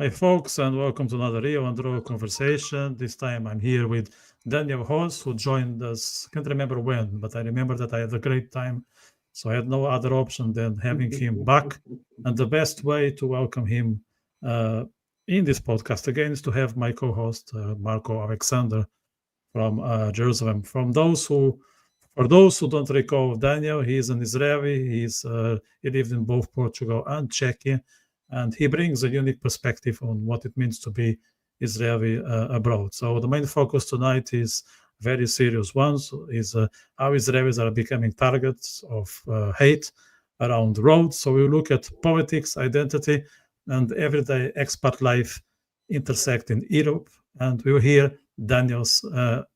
Hi, folks, and welcome to another Rio and Raw conversation. This time I'm here with Daniel Hos, who joined us. I can't remember when, but I remember that I had a great time. So I had no other option than having him back. And the best way to welcome him in this podcast again is to have my co-host, Marco Alexander from Jerusalem. For those who don't recall Daniel, he is an Israeli. He lived in both Portugal and Czech, and he brings a unique perspective on what it means to be Israeli abroad. So the main focus tonight is very serious ones, is how Israelis are becoming targets of hate around the road. So we look at politics, identity, and everyday expat life intersect in Europe, and we will hear Daniel's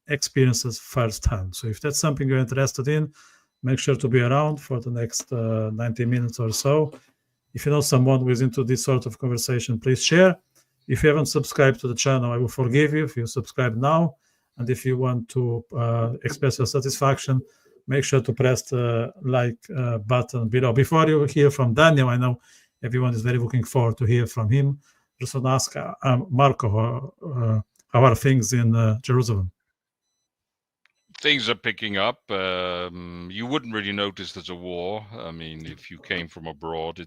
experiences firsthand. So if that's something you're interested in, make sure to be around for the next 90 minutes or so. If you know someone who is into this sort of conversation, please share. If you haven't subscribed to the channel, I will forgive you if you subscribe now. And if you want to express your satisfaction, make sure to press the like button below. Before you hear from Daniel, I know everyone is very looking forward to hear from him. Just want to ask Marco, how are things in Jerusalem? Things are picking up. You wouldn't really notice there's a war. I mean, if you came from abroad,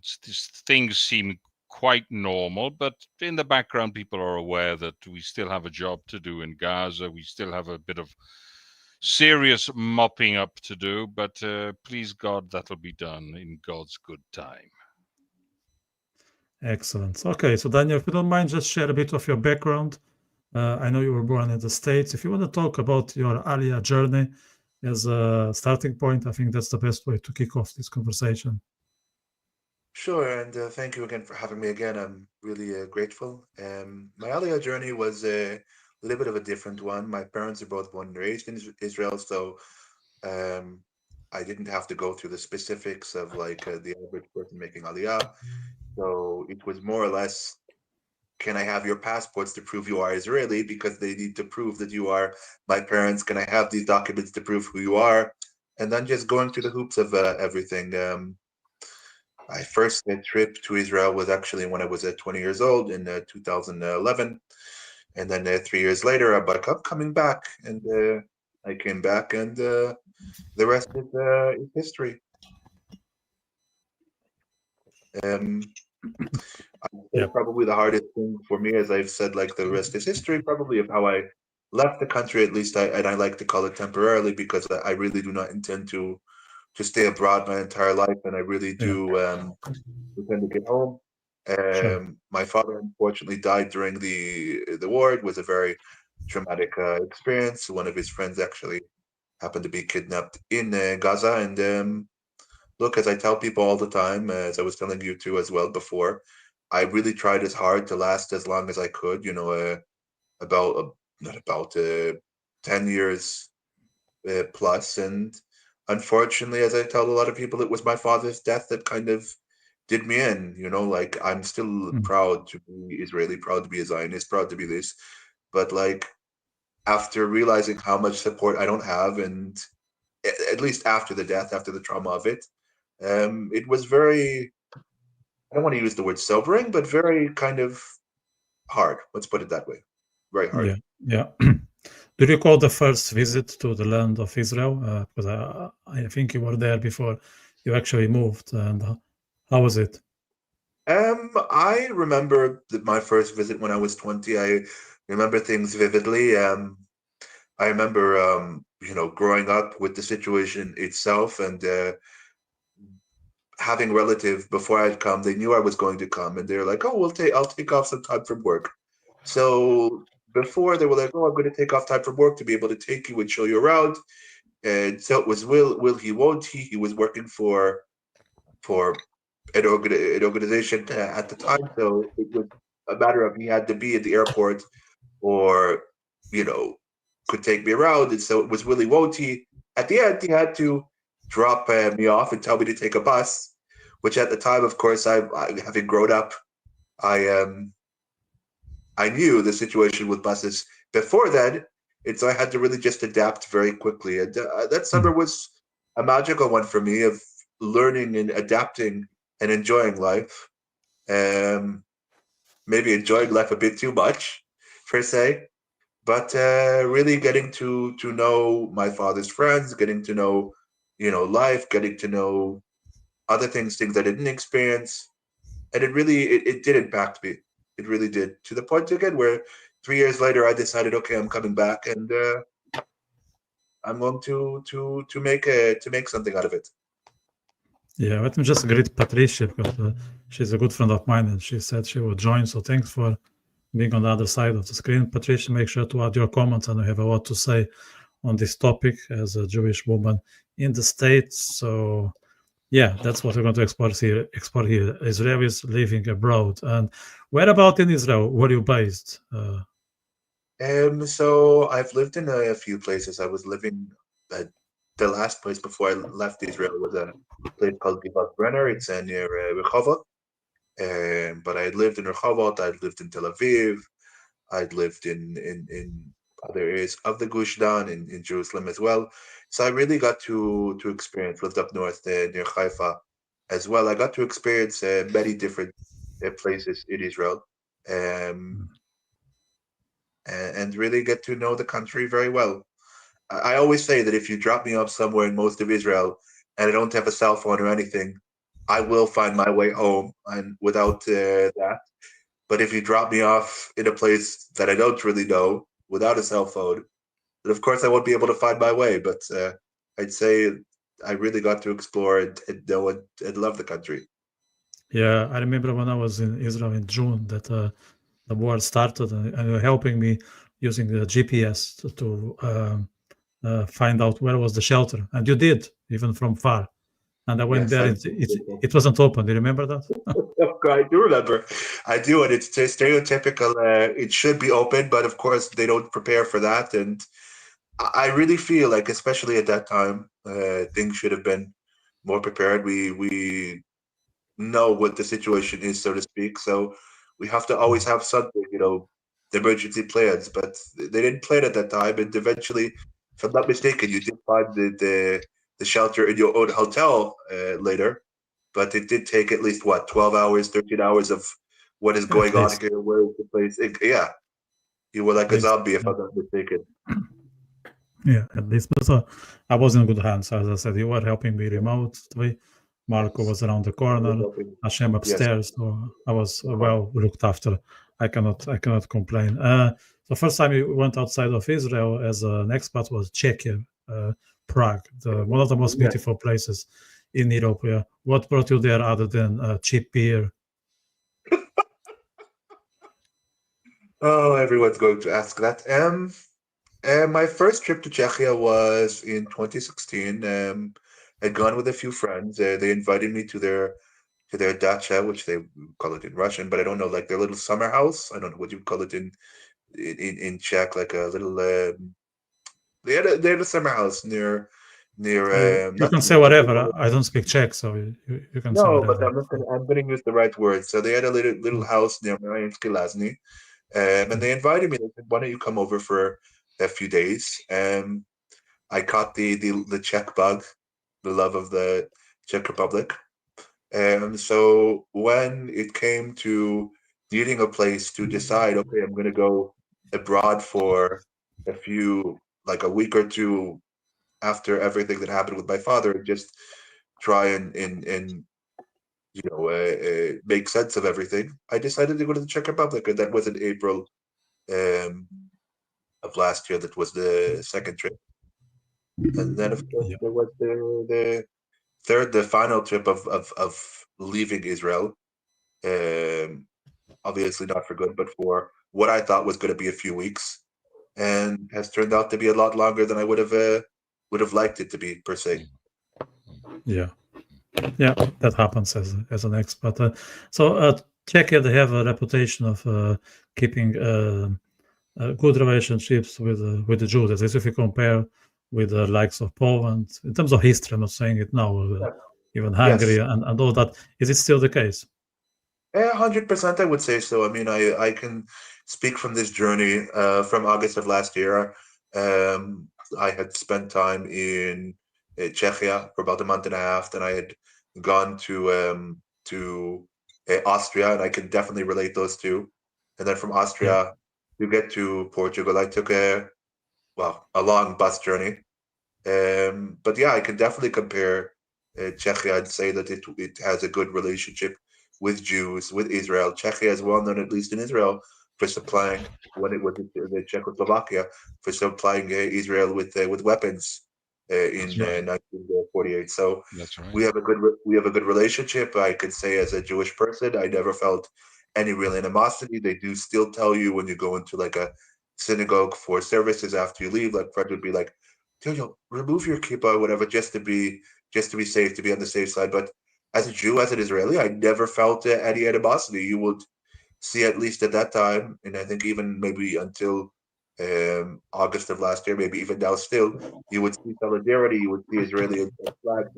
things seem quite normal, but in the background, people are aware that we still have a job to do in Gaza. We still have a bit of serious mopping up to do, but please God, that'll be done in God's good time. Excellent. Okay, so Daniel, if you don't mind, just share a bit of your background. I know you were born in the States. If you want to talk about your Aliyah journey as a starting point, I think that's the best way to kick off this conversation. Sure, and thank you again for having me again. I'm really grateful. My Aliyah journey was a little bit of a different one. My parents are both born and raised in Israel, so I didn't have to go through the specifics of like the average person making Aliyah. So it was more or less, can I have your passports to prove you are Israeli? Because they need to prove that you are my parents. Can I have these documents to prove who you are? And then just going through the hoops of everything. My first trip to Israel was actually when I was 20 years old in 2011. And then 3 years later, I'm like, I'm coming back. And I came back, and the rest is history. Probably the hardest thing for me, as I've said, like the rest is history, probably of how I left the country, at least and I like to call it temporarily, because I really do not intend to stay abroad my entire life, and I really do intend to get home. Sure. My father unfortunately died during the war. It was a very traumatic experience. One of his friends actually happened to be kidnapped in Gaza, and look, as I tell people all the time, as I was telling you too as well before, I really tried as hard to last as long as I could. You know, not about 10 years plus, and unfortunately, as I tell a lot of people, it was my father's death that kind of did me in. You know, like I'm still proud to be Israeli, proud to be a Zionist, proud to be this, but like after realizing how much support I don't have, and at least after the death, after the trauma of it, it was very, I don't want to use the word sobering, but very kind of hard. Let's put it that way. Very hard. Yeah. Do you recall the first visit to the land of Israel? Because I think you were there before you actually moved. And how was it? I remember my first visit when I was 20. I remember things vividly. I remember, growing up with the situation itself, and having relative before I'd come. They knew I was going to come, and they're like, "Oh, I'll take off some time from work." So before they were like, "Oh, I'm going to take off time from work to be able to take you and show you around." And so it was will he, won't he? He was working for an organization at the time, so it was a matter of he had to be at the airport, or could take me around. And so it was Willie won't he. At the end, he had to drop me off and tell me to take a bus, which at the time, of course, I having grown up, I knew the situation with buses before then, and so I had to really just adapt very quickly. And that summer was a magical one for me, of learning and adapting and enjoying life. maybe enjoying life a bit too much, per se. But really getting to know my father's friends, getting to know, life, getting to know other things I didn't experience, and it did impact me. It really did, to the point again where 3 years later I decided, okay, I'm coming back, and I'm going to make something out of it. Yeah, let me just greet Patricia, because she's a good friend of mine, and she said she would join. So thanks for being on the other side of the screen. Patricia, make sure to add your comments, and we have a lot to say on this topic as a Jewish woman in the States. So yeah, that's what we're going to explore here. Israelis living abroad. And where about in Israel were you based? So I've lived in a few places. I was living at the last place before I left Israel was a place called Givat Brenner. It's near Rehovot. But I lived in Rehovot. I'd lived in Tel Aviv. I'd lived in other areas of the Gush Dan in Jerusalem as well. So I really got to experience. Lived up north near Haifa as well. I got to experience many different places in Israel. Um, and really get to know the country very well. I always say that if you drop me off somewhere in most of Israel and I don't have a cell phone or anything, I will find my way home and without that. But if you drop me off in a place that I don't really know without a cell phone, then of course I won't be able to find my way. But I'd say I really got to explore and know and love the country. Yeah, I remember when I was in Israel in June that the war started, and you were helping me using the GPS to find out where was the shelter, and you did, even from far. And I went Yes, there. It wasn't open. Do you remember that? I do remember. I do, and it's stereotypical. It should be open, but of course they don't prepare for that. And I really feel like, especially at that time, things should have been more prepared. We know what the situation is, so to speak. So we have to always have something, the emergency plans. But they didn't plan at that time, and eventually, if I'm not mistaken, you did find the shelter in your own hotel later. But it did take at least 12 hours, 13 hours of what is At going on least. here, where is the place? Yeah, you were like At a least. zombie, if I'm not mistaken. Yeah, at least. But I was in good hands. As I said, you were helping me remotely. Marco was around the corner. Hashem Yes. upstairs. So I was well looked after. I cannot complain. The first time we went outside of Israel as an expat was Czechia, Prague, one of the most beautiful places in Europe. Yeah. What brought you there other than cheap beer? Oh, everyone's going to ask that. My first trip to Czechia was in 2016. I'd gone with a few friends. They invited me to their dacha, which they call it in Russian, but I don't know, like their little summer house. I don't know what you call it in Czech, like a little. They had a summer house near. You can say whatever. I don't speak Czech, so you can say No, but whatever. I'm gonna use the right word. So they had a little house near Mariinsky Lázny, and they invited me. They said, "Why don't you come over for a few days?" I caught the Czech bug, the love of the Czech Republic. And so when it came to needing a place to decide, okay, I'm going to go abroad for like a week or two after everything that happened with my father, and just try and make sense of everything, I decided to go to the Czech Republic, and that was in April of last year. That was the second trip. And then, of course, there was the final trip of leaving Israel. Obviously not for good, but for what I thought was going to be a few weeks, and has turned out to be a lot longer than I would have liked it to be, per se. Yeah, that happens as an expat. Czechia, they have a reputation of keeping good relationships with the Jews. As if you compare with the likes of Poland, in terms of history, I'm not saying it now, even Hungary Yes. and all that. Is it still the case? 100%, I would say so. I mean, I can speak from this journey from August of last year. I had spent time in Czechia for about a month and a half. Then I had gone to Austria, and I can definitely relate those two. and then from Austria to get to Portugal, I took a long bus journey. But yeah, I can definitely compare Czechia. I'd say that it has a good relationship with Jews, with Israel. Czechia is well known, at least in Israel, for supplying, when it was the Czechoslovakia, for supplying Israel with weapons in That's right. 1948. So That's right. we have a good relationship. I could say, as a Jewish person, I never felt any real animosity. They do still tell you when you go into like a synagogue for services after you leave, like Fred would be like, remove your kippah or whatever, just to be safe, to be on the safe side. But as a Jew, as an Israeli, I never felt any animosity. You would see, at least at that time, and I think even maybe until August of last year, maybe even now still, you would see solidarity. You would see Israeli flags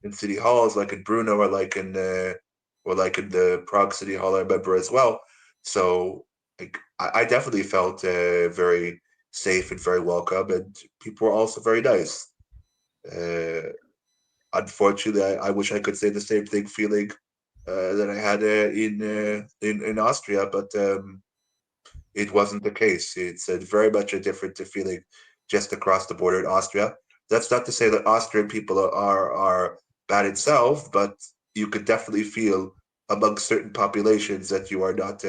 in city halls, like in Brno, or like in the Prague City Hall, I remember as well. So like, I definitely felt very safe and very welcome, and people were also very nice. Unfortunately, I wish I could say the same thing, feeling that I had in Austria, but it wasn't the case. It's very much a different feeling just across the border in Austria. That's not to say that Austrian people are bad itself, but you could definitely feel among certain populations that you are not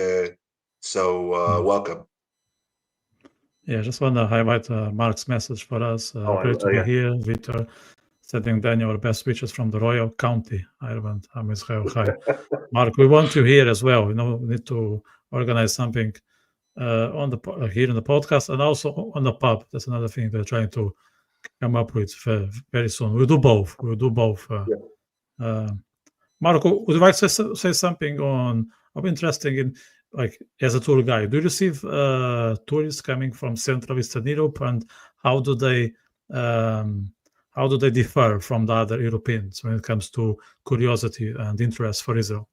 so welcome. Yeah, just want to highlight Mark's message for us. Great to be Yeah. here, Vitor. Sending Daniel our best wishes from the Royal County, Ireland. Am Israel Chai. Mark, we want you here as well. We need to organize something on the here in the podcast, and also on the pub. That's another thing we're trying to come up with very soon. We'll do both. Marco, would you like to say something of interesting in, like, as a tour guide? Do you receive tourists coming from Central Eastern Europe, and how do they differ from the other Europeans when it comes to curiosity and interest for Israel?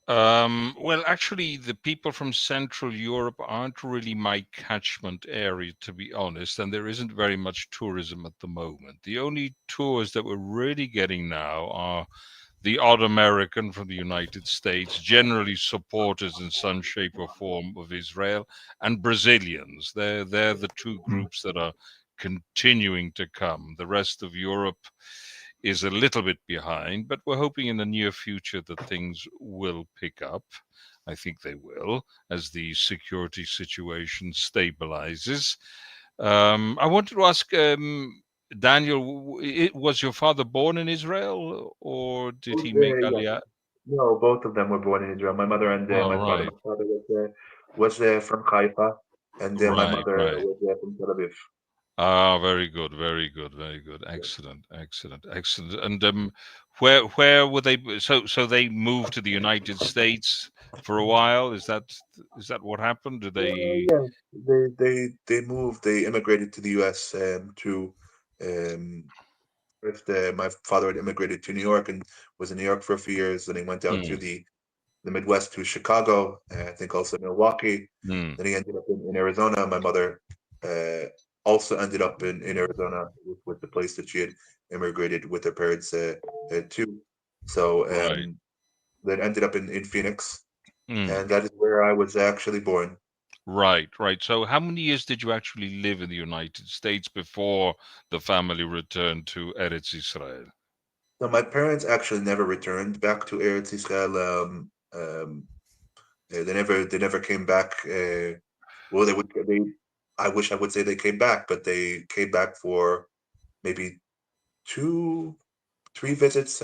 Well, actually, the people from Central Europe aren't really my catchment area, to be honest, and there isn't very much tourism at the moment. The only tours that we're really getting now are the odd American from the United States, generally supporters in some shape or form of Israel, and Brazilians. They're the two groups that are continuing to come. The rest of Europe is a little bit behind, but we're hoping in the near future that things will pick up. I think they will, as the security situation stabilizes. I wanted to ask Daniel, was your father born in Israel, or did he make Aliyah? No, both of them were born in Israel. My mother and my father. Right. My father was from Haifa, and my mother was from Tel Aviv. Ah, very good, very good, very good. Excellent, excellent, excellent. And where were they? So they moved to the United States for a while. Is that what happened? Did they? They moved. They immigrated to the U.S. First, my father had immigrated to New York and was in New York for a few years. Then he went out to the Midwest, to Chicago, I think also Milwaukee. Then he ended up in Arizona. My mother also ended up in Arizona with the place that she had immigrated with her parents to. So then ended up in Phoenix, and that is where I was actually born. Right, right. So how many years did you actually live in the United States before the family returned to Eretz Israel? So my parents actually never returned back to Eretz Israel. They never came back. Well, I wish I would say they came back, but they came back for maybe 3 visits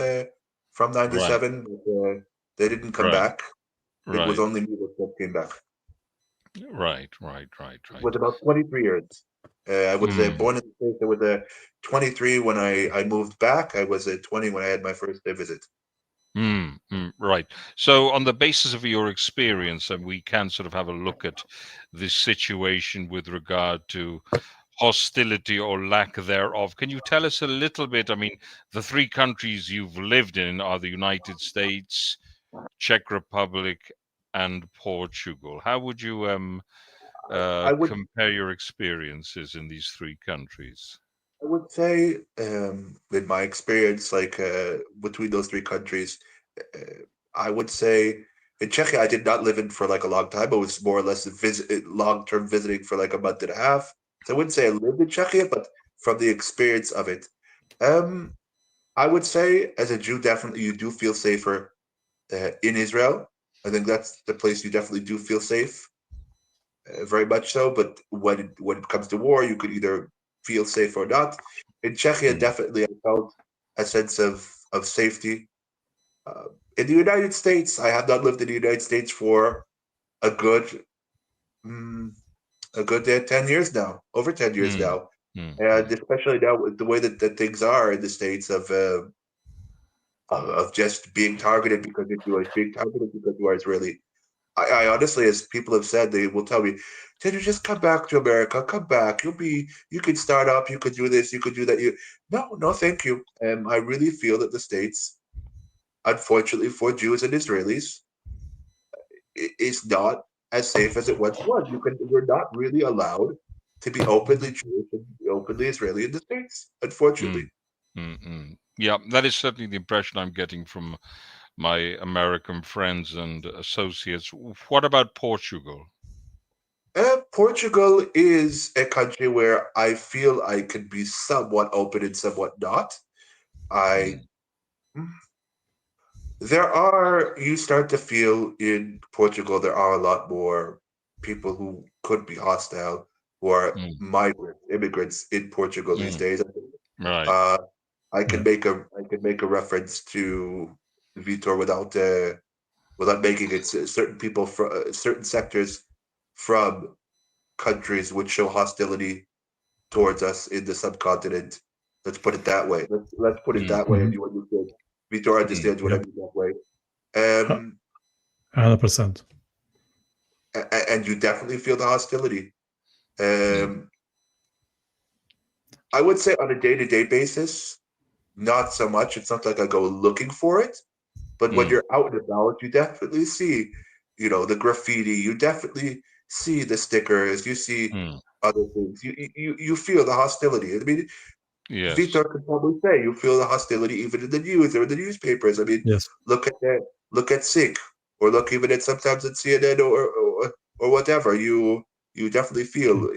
from '97. But, they didn't come back. It was only me that came back. Right. It was about 23 years. I was born in the States. I was 23 when I moved back. I was 20 when I had my first visit. Right. So on the basis of your experience, and we can sort of have a look at this situation with regard to hostility or lack thereof. Can you tell us a little bit? I mean, the three countries you've lived in are the United States, Czech Republic, and Portugal. How would you compare your experiences in these three countries? I would say, in my experience, like between those three countries, I would say in Czechia, I did not live in for like a long time. I was more or less long-term visiting for like a month and a half. So I wouldn't say I lived in Czechia, but from the experience of it, I would say as a Jew, definitely you do feel safer in Israel. I think that's the place you definitely do feel safe, very much so. But when it comes to war, you could either feel safe or not. In Czechia, definitely I felt a sense of safety. In the United States, I have not lived in the United States for a good 10 years now, over 10 years now. And especially now with the way that things are in the States of just being targeted because you're Jewish, being targeted because you are Israeli. I honestly, as people have said, they will tell me, "Did you just come back to America? Come back. You could start up. You could do this. You could do that." No, thank you. I really feel that the States, unfortunately for Jews and Israelis, is not as safe as it once was. You're not really allowed to be openly Jewish and openly Israeli in the States, unfortunately. Yeah, that is certainly the impression I'm getting from my American friends and associates. What about Portugal? Portugal is a country where I feel I can be somewhat open and somewhat not. You start to feel in Portugal, there are a lot more people who could be hostile, who are migrants, immigrants in Portugal these days. Right. I can make a reference to Vitor without making it. Certain people from certain sectors from countries would show hostility towards us in the subcontinent. Let's put it that way. Let's put it that way. If you understand, Vitor understands what I mean that way. 100%. And you definitely feel the hostility. I would say on a day-to-day basis, not so much. It's not like I go looking for it, but when you're out and about, you definitely see, the graffiti. You definitely see the stickers. You see other things. You feel the hostility. I mean, yes. Vitor could probably say you feel the hostility even in the news or in the newspapers. I mean, yes. Look at SIG, or look even at sometimes at CNN or whatever. You definitely feel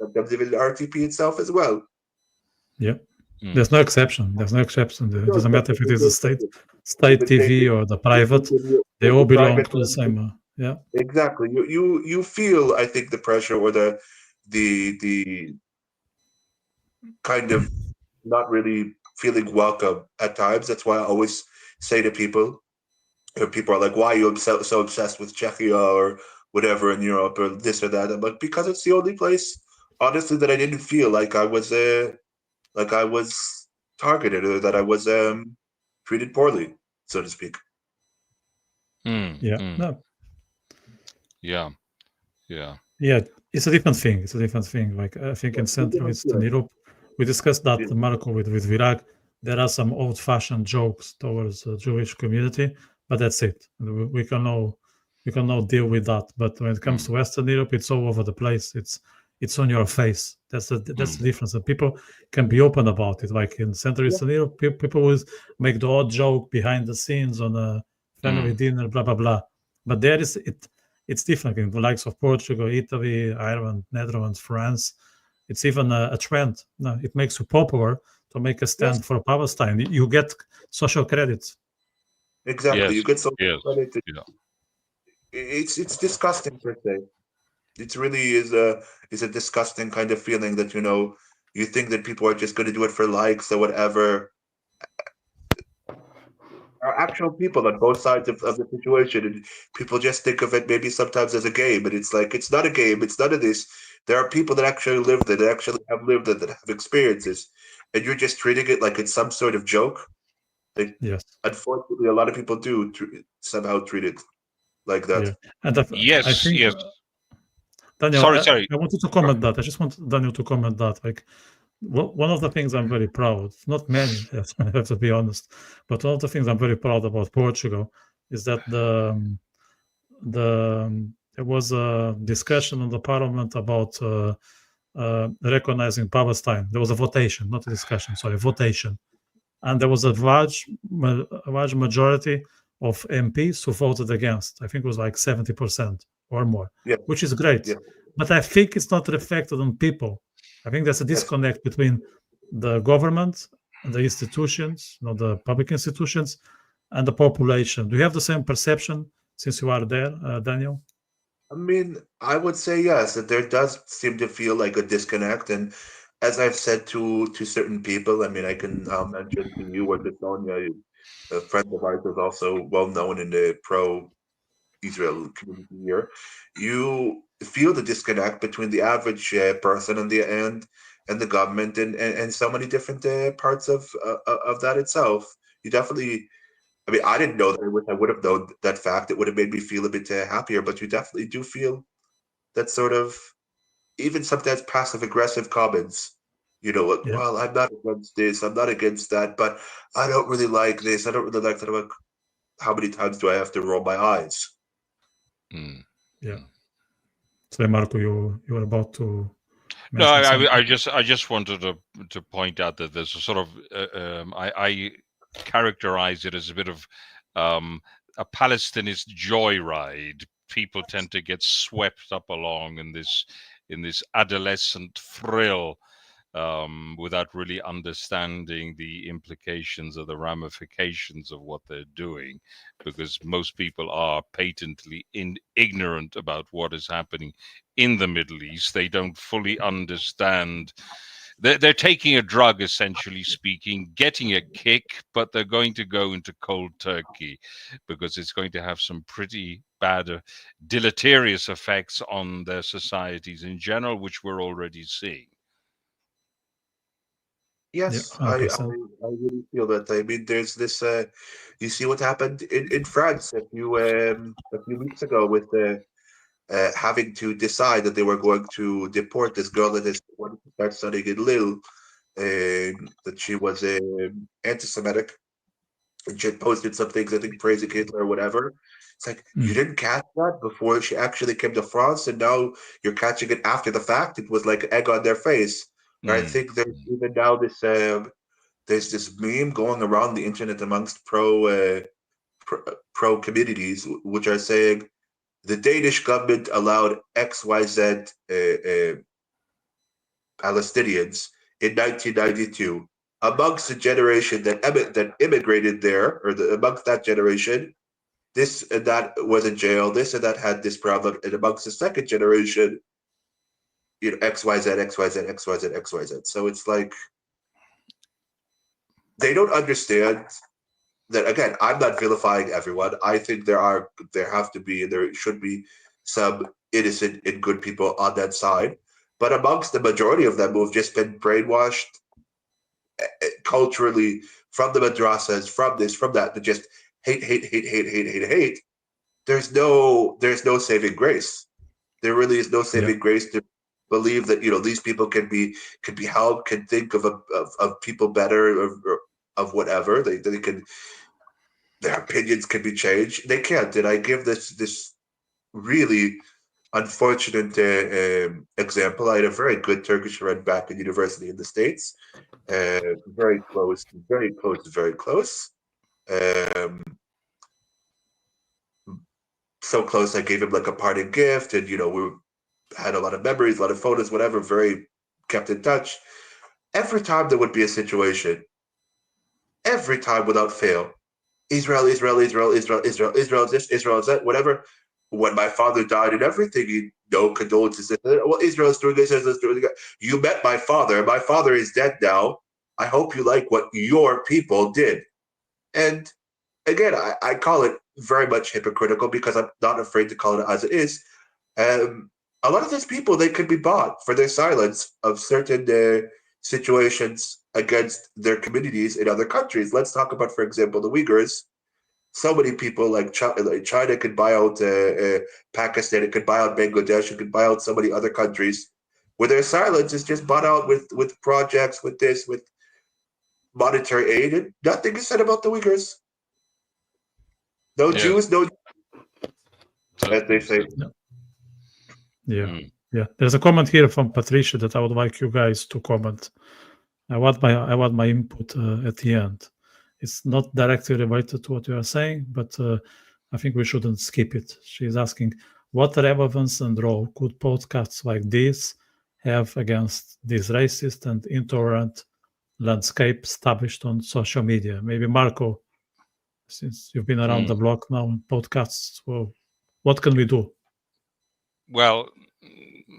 sometimes even the RTP itself as well. Yeah. There's no exception. There's no exception. It doesn't matter if it is a state TV or the private. They all belong to the same. Yeah. Exactly. You feel, I think, the pressure or the kind of not really feeling welcome at times. That's why I always say to people, are like, "Why are you so obsessed with Czechia or whatever in Europe or this or that?" I'm like, because it's the only place, honestly, that I didn't feel like I was targeted or that I was treated poorly, so to speak. No. Yeah. It's a different thing. Like I think in Central Eastern Europe, we discussed that, Marco, with Virak. There are some old-fashioned jokes towards the Jewish community, but that's it. We can now deal with that. But when it comes to Western Europe, it's all over the place. It's on your face. That's the difference. And people can be open about it. Like in Central Eastern Europe, people will make the odd joke behind the scenes on a family dinner, blah blah blah. But there is it. It's different in the likes of Portugal, Italy, Ireland, Netherlands, France. It's even a trend. No, it makes you popular to make a stand for Palestine. You get social credits. Exactly. You get social credit. Yeah. It's disgusting per se. It really is a disgusting kind of feeling that you think that people are just going to do it for likes or whatever. Are actual people on both sides of the situation, and people just think of it maybe sometimes as a game, and it's like, it's not a game, it's none of this. There are people that actually lived it, that actually have lived it, that have experiences, and you're just treating it like it's some sort of joke. Yes. Unfortunately, a lot of people do somehow treat it like that. Yeah. And yes, I think, yes. Daniel, sorry. I wanted to comment that. I just want Daniel to comment that. Like, one of the things I'm very proud, not many, I have to be honest, but one of the things I'm very proud about Portugal is that there was a discussion in the parliament about recognizing Palestine. There was a votation, not a discussion, sorry, votation. And there was a large majority of MPs who voted against. I think it was like 70% or more, Yeah. which is great. Yeah. But I think it's not reflected on people. I think there's a disconnect between the government and the institutions, the public institutions, and the population. Do you have the same perception since you are there, Daniel? I mean, I would say yes, that there does seem to feel like a disconnect. And as I've said to certain people, I mean, I can mention to you or to Sonia, a friend of ours is also well known in the pro-Israel community here. You feel the disconnect between the average person and the government and so many different parts of that itself. You definitely. I mean, I didn't know that. I wish I would have known that fact. It would have made me feel a bit happier. But you definitely do feel that sort of, even sometimes passive aggressive comments. Like, Yeah. well, I'm not against this, I'm not against that, but I don't really like this, I don't really like that. I'm like, how many times do I have to roll my eyes? Yeah. So, Marco, you were about to. No, I just wanted to point out that there's a sort of I characterize it as a bit of a Palestinist joyride. People tend to get swept up along in this adolescent thrill without really understanding the implications or the ramifications of what they're doing, because most people are patently ignorant about what is happening in the Middle East. They don't fully understand. They're taking a drug, essentially speaking, getting a kick, but they're going to go into cold turkey because it's going to have some pretty bad, deleterious effects on their societies in general, which we're already seeing. Yes, Yeah, I 100%. really feel that. I mean, there's this. You see what happened in France a few weeks ago with having to decide that they were going to deport this girl that wanted to start studying in Lille, that she was anti-Semitic, and she had posted some things, I think, praising Hitler or whatever. It's like, you didn't catch that before she actually came to France, and now you're catching it after the fact. It was like egg on their face. I think there's even now this there's this meme going around the internet amongst pro communities, which are saying the Danish government allowed XYZ Palestinians in 1992 amongst the generation that immigrated there, or amongst that generation. This and that was in jail. This and that had this problem, and amongst the second generation, XYZ, XYZ, XYZ, XYZ. So it's like, they don't understand that. Again, I'm not vilifying everyone. I think there should be some innocent and good people on that side. But amongst the majority of them who have just been brainwashed culturally from the madrasas, from this, from that, to just hate. There's no saving grace. There really is no saving grace to believe that these people can be helped, can think of people better, of whatever they can. Their opinions can be changed. They can't. Did I give this really unfortunate example? I had a very good Turkish friend back in university in the States. Very close. So close, I gave him like a parting gift, and we had a lot of memories, a lot of photos, whatever. Very kept in touch. Every time there would be a situation, every time without fail, Israel, this, Israel is that, whatever. When my father died and everything, no condolences. Well, Israel's doing this, Israel's doing that. You met my father. My father is dead now. I hope you like what your people did. And again, I call it very much hypocritical because I'm not afraid to call it as it is. A lot of these people, they could be bought for their silence of certain situations against their communities in other countries. Let's talk about, for example, the Uyghurs. So many people like China could buy out Pakistan, it could buy out Bangladesh, it could buy out so many other countries where their silence is just bought out with projects, with monetary aid, and nothing is said about the Uyghurs. No Jews, no, as they say. Yeah. There's a comment here from Patricia that I would like you guys to comment. I want my input at the end. It's not directly related to what you are saying, but I think we shouldn't skip it. She's asking, what relevance and role could podcasts like this have against this racist and intolerant landscape established on social media? Maybe Marco, since you've been around the block now in podcasts, well, what can we do? Well,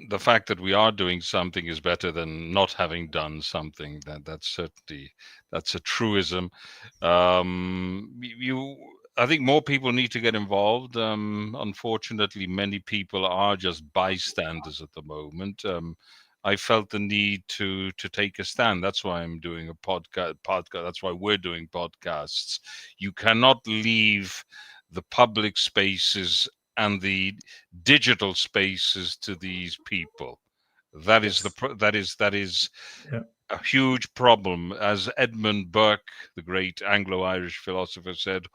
the fact that we are doing something is better than not having done something. That's a truism. I think more people need to get involved. Unfortunately, many people are just bystanders at the moment. I felt the need to take a stand. That's why I'm doing a podcast. That's why we're doing podcasts. You cannot leave the public spaces and the digital spaces to these people. That is Yeah. a huge problem. As Edmund Burke, the great Anglo-Irish philosopher, said,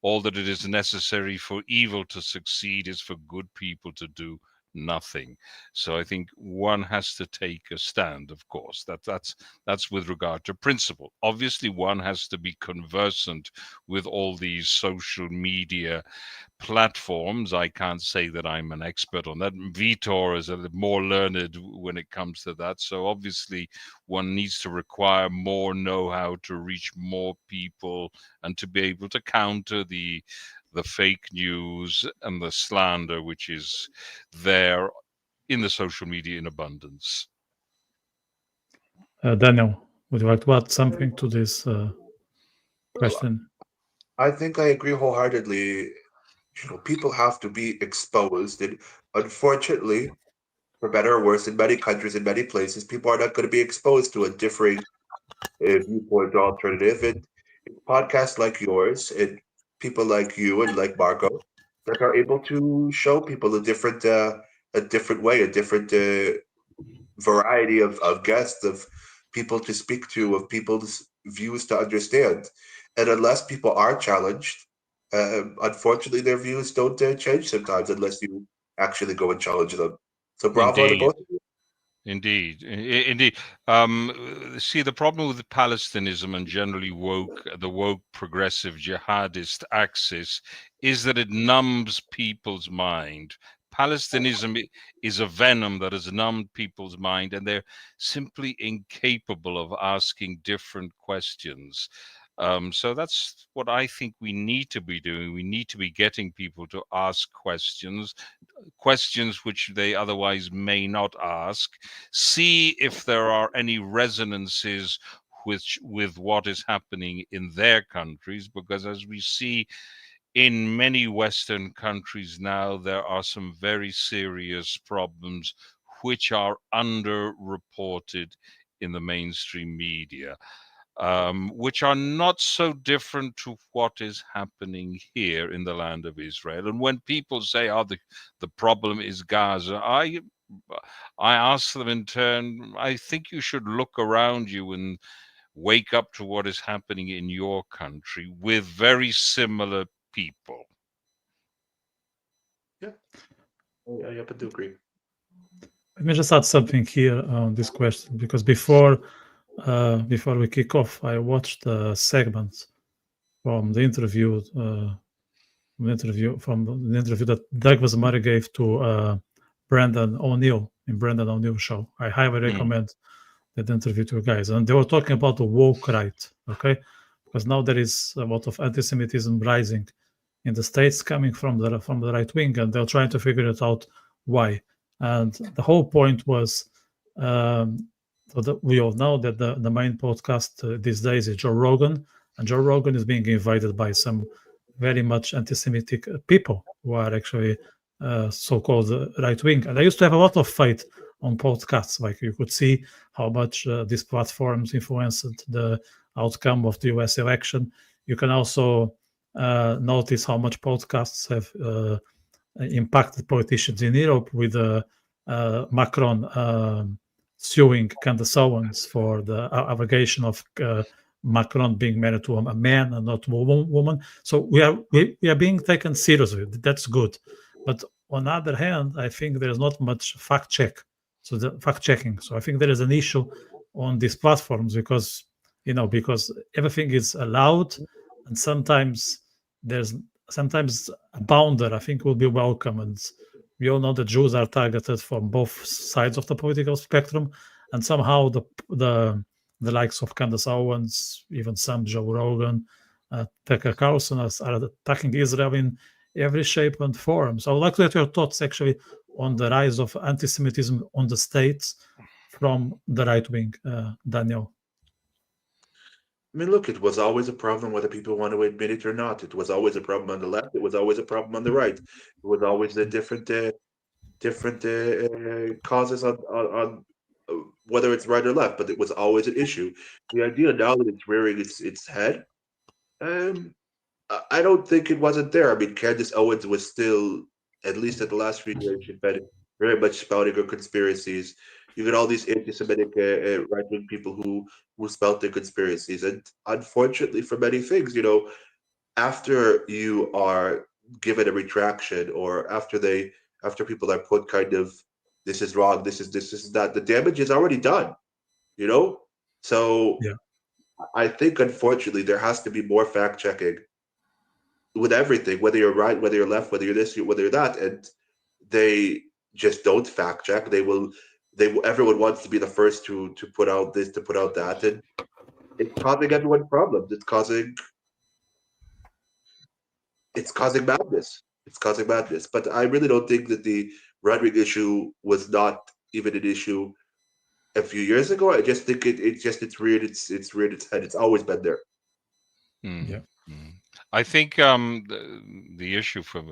all that it is necessary for evil to succeed is for good people to do nothing. So I think one has to take a stand, of course. That's with regard to principle. Obviously, one has to be conversant with all these social media platforms. I can't say that I'm an expert on that. Vitor is a little more learned when it comes to that. So obviously one needs to require more know-how to reach more people and to be able to counter the fake news and the slander which is there in the social media in abundance. Daniel, would you like to add something to this question? I think I agree wholeheartedly. People have to be exposed, and unfortunately, for better or worse, in many countries, in many places, people are not going to be exposed to a differing viewpoint or alternative. And podcasts like yours and people like you and like Marco that are able to show people a different way, a different variety of guests, of people to speak to, of people's views to understand. And unless people are challenged, unfortunately, their views don't change sometimes unless you actually go and challenge them. So bravo to Indeed. both of you. Indeed. See, the problem with Palestinianism and generally the woke progressive jihadist axis is that it numbs people's mind. Palestinianism is a venom that has numbed people's mind, and they're simply incapable of asking different questions. So that's what I think we need to be doing. We need to be getting people to ask questions which they otherwise may not ask, see if there are any resonances with what is happening in their countries, because as we see in many Western countries now, there are some very serious problems which are underreported in the mainstream media. Which are not so different to what is happening here in the land of Israel. And when people say, "Oh, the problem is Gaza," I ask them in turn, I think you should look around you and wake up to what is happening in your country with very similar people. Yeah, I happen to agree. Let me just add something here on this question, because before we kick off, I watched a segment from the interview that Douglas Murray gave to Brendan O'Neill in Brendan O'Neill show. I highly recommend that interview to you guys. And they were talking about the woke right, okay? Because now there is a lot of anti-Semitism rising in the States coming from the right wing, and they're trying to figure it out why. And the whole point was, we all know that the main podcast these days is Joe Rogan, and Joe Rogan is being invited by some very much anti-Semitic people who are actually so-called right wing. And I used to have a lot of faith on podcasts. Like, you could see how much these platforms influenced the outcome of the US election. You can also notice how much podcasts have impacted politicians in Europe, with Macron suing Candace Owens for the allegation of Macron being married to a man and not a woman. So we are being taken seriously. That's good. But on the other hand, I think there is not much fact checking. So I think there is an issue on these platforms, because because everything is allowed, and sometimes there's a boundary I think will be welcome. And we all know that Jews are targeted from both sides of the political spectrum, and somehow the likes of Candace Owens, even some Joe Rogan, Tucker Carlson are attacking Israel in every shape and form. So I would like to get your thoughts actually on the rise of anti-Semitism on the States from the right wing, Daniel. I mean, look, it was always a problem whether people want to admit it or not. It was always a problem on the left. It was always a problem on the right. It was always the different causes on whether it's right or left, but it was always an issue. The idea now that it's rearing its head, I don't think it wasn't there. I mean, Candace Owens was still, at least at the last few years, she'd been very much spouting her conspiracies. You get all these anti-Semitic right-wing people who spout their conspiracies, and unfortunately, for many things, after you are given a retraction, or after people are put kind of, this is wrong, this is that, the damage is already done. So Yeah. I think, unfortunately, there has to be more fact checking with everything, whether you're right, whether you're left, whether you're this, whether you're that, and they just don't fact check. Everyone wants to be the first to put out this, to put out that, and it's causing everyone problems. It's causing madness. It's causing madness. But I really don't think that the right-wing issue was not even an issue a few years ago. I just think it's reared its head. It's always been there. Yeah. I think the issue from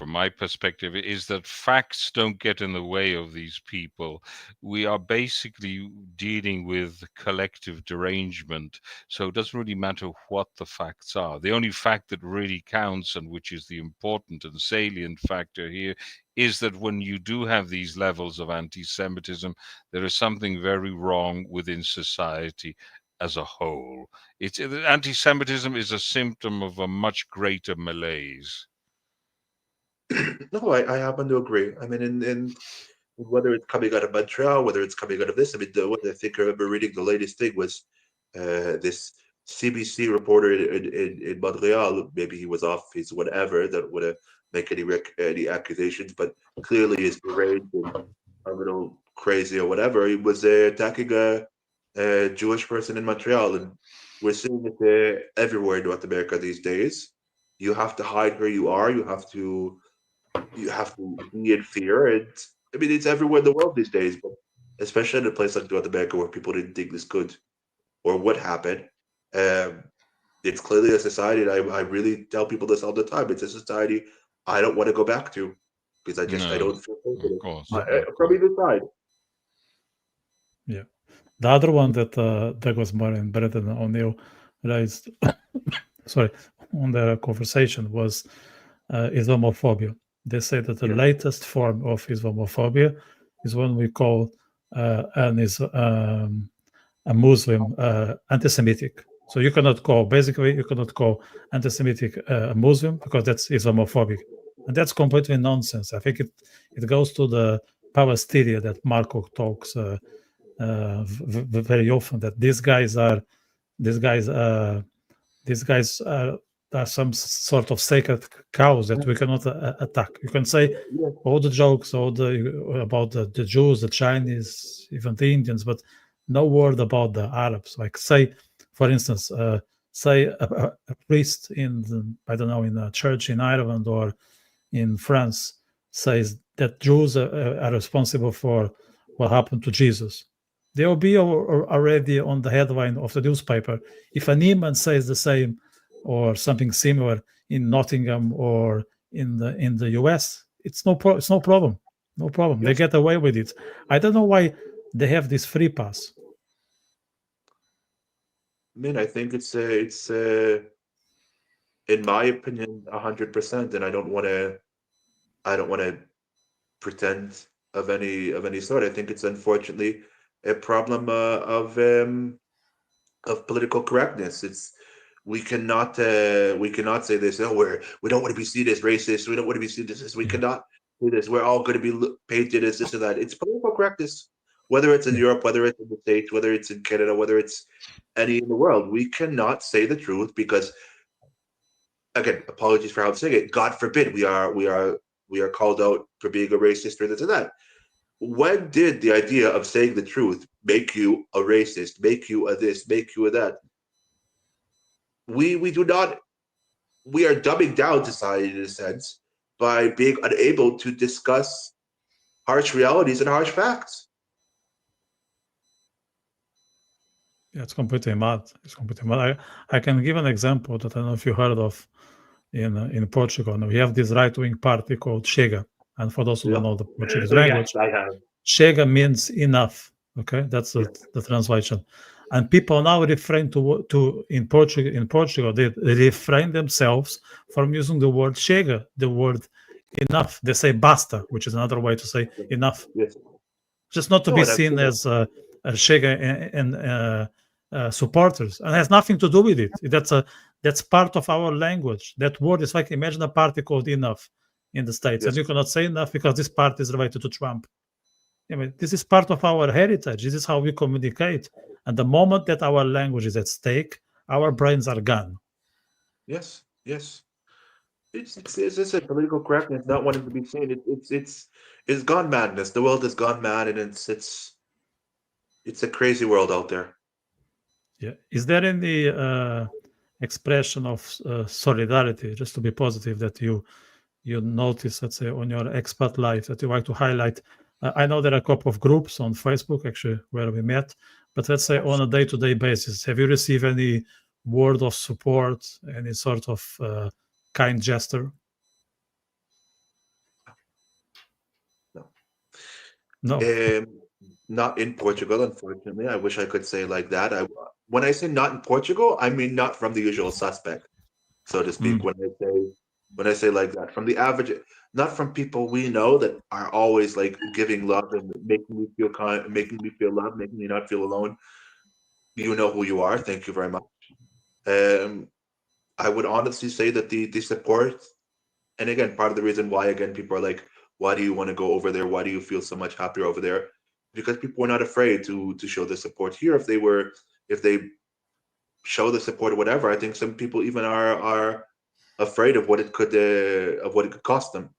my perspective is that facts don't get in the way of these people. We are basically dealing with collective derangement, so it doesn't really matter what the facts are. The only fact that really counts, and which is the important and salient factor here, is that when you do have these levels of anti-Semitism, there is something very wrong within society as a whole. Anti-Semitism is a symptom of a much greater malaise. No, I happen to agree. I mean, in whether it's coming out of Montreal, whether it's coming out of this, I mean, what I think I remember reading the latest thing was this CBC reporter in Montreal. Maybe he was off his whatever, that would make any accusations, but clearly is deranged and a little crazy or whatever. He was attacking a Jewish person in Montreal, and we're seeing it everywhere in North America these days. You have to hide who you are. You have to be in fear, and I mean, it's everywhere in the world these days, but especially in a place like North America where people didn't think this could or would happen. It's clearly a society, and I really tell people this all the time. It's a society I don't want to go back to, because I don't feel confident. From either side. Yeah. The other one that Douglas Murray and Brendan O'Neill raised, sorry, on their conversation was Islamophobia. They say that the latest form of Islamophobia is when we call a Muslim anti-Semitic. So you cannot call anti-Semitic a Muslim, because that's Islamophobic, and that's completely nonsense. I think it goes to the Palestinian that Marco talks very often, that these guys are some sort of sacred cows that we cannot attack. You can say all the jokes, about the Jews, the Chinese, even the Indians, but no word about the Arabs. Like, say, for instance, a priest in a church in Ireland or in France says that Jews are responsible for what happened to Jesus. They will be already on the headline of the newspaper. If an imam says the same or something similar in Nottingham or in the US, it's no problem. No problem. Yes. They get away with it. I don't know why they have this free pass. I mean, I think it's in my opinion 100%, and I don't want to pretend of any sort. I think it's unfortunately a problem of political correctness. We cannot say this. No, we don't want to be seen as racist. We don't want to be seen as this. We cannot do this. We're all going to be painted as this or that. It's political correctness. whether it's in Europe, whether it's in the States, whether it's in Canada, whether it's any in the world. We cannot say the truth because, again, apologies for how I'm saying it. God forbid we are called out for being a racist or this or that. When did the idea of saying the truth make you a racist, make you a this, make you a that? We do not. We are dumbing down society in a sense by being unable to discuss harsh realities and harsh facts. Yeah, it's completely mad. It's completely mad. I can give an example that I don't know if you heard of in Portugal. Now, we have this right-wing party called Chega. And for those who don't know the Portuguese language, Yes, I have. Chega means enough. Okay, that's the translation. And people now refrain to in Portugal they refrain themselves from using the word Chega, the word enough. They say basta, which is another way to say enough. Yes. Just not to be seen as Chega and supporters, and has nothing to do with it. That's part of our language. That word is like, imagine a party called Enough in the States, and you cannot say enough because this party is related to Trump. I mean, this is part of our heritage. This is how we communicate. And the moment that our language is at stake, our brains are gone. Yes, yes. It's a political correctness, not wanting to be seen. It's gone madness. The world has gone mad, and it's a crazy world out there. Yeah. Is there any expression of solidarity, just to be positive, that you notice, let's say, on your expat life that you like to highlight? I know there are a couple of groups on Facebook, actually, where we met, but let's say on a day-to-day basis, have you received any word of support, any sort of kind gesture? No. Not in Portugal, unfortunately. I wish I could say like that. When I say not in Portugal, I mean not from the usual suspect, so to speak. When I say like that, from the average, not from people we know that are always like giving love and making me feel kind, making me feel loved, making me not feel alone. You know who you are. Thank you very much. I would honestly say that the support, and again, part of the reason why again people are like, why do you want to go over there? Why do you feel so much happier over there? Because people were not afraid to show the support here. If they show the support or whatever, I think some people even are afraid of what it could cost them.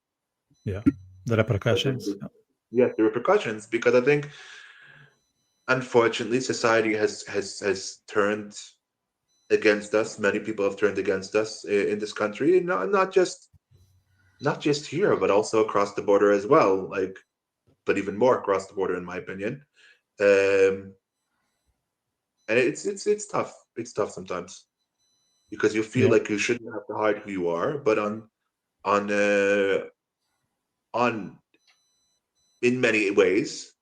Yeah, the repercussions. Yes, the repercussions. Because I think, unfortunately, society has turned against us. Many people have turned against us in this country, not just here, but also across the border as well. Like, but even more across the border, in my opinion. And it's tough. It's tough sometimes because you feel like you shouldn't have to hide who you are, but in many ways,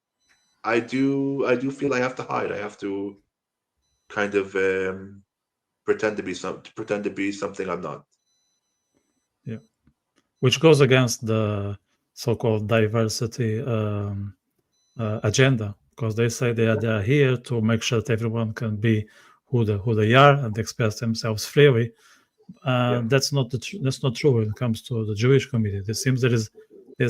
I do feel I have to hide. I have to kind of pretend to be something I'm not. Yeah, which goes against the so-called diversity agenda, because they say they are here to make sure that everyone can be who they are and express themselves freely. That's not true when it comes to the Jewish community. It seems there's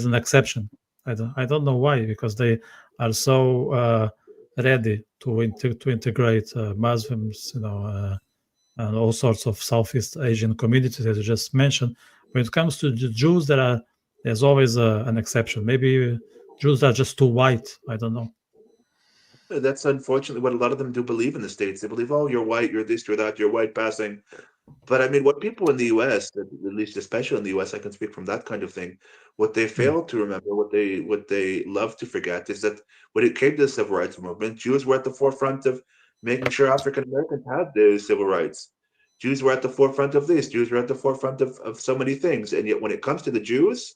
an exception. I don't know why, because they are so ready to integrate Muslims, and all sorts of Southeast Asian communities, as you just mentioned. When it comes to the Jews, there's always an exception. Maybe Jews are just too white. I don't know. That's unfortunately what a lot of them do believe in the States. They believe, oh, you're white, you're this, you're that, you're white passing. But I mean, what people in the U.S., at least especially in the U.S., I can speak from that kind of thing. What they fail to remember, what they love to forget, is that when it came to the civil rights movement, Jews were at the forefront of making sure African Americans had the civil rights. Jews were at the forefront of this. Jews were at the forefront of so many things. And yet, when it comes to the Jews,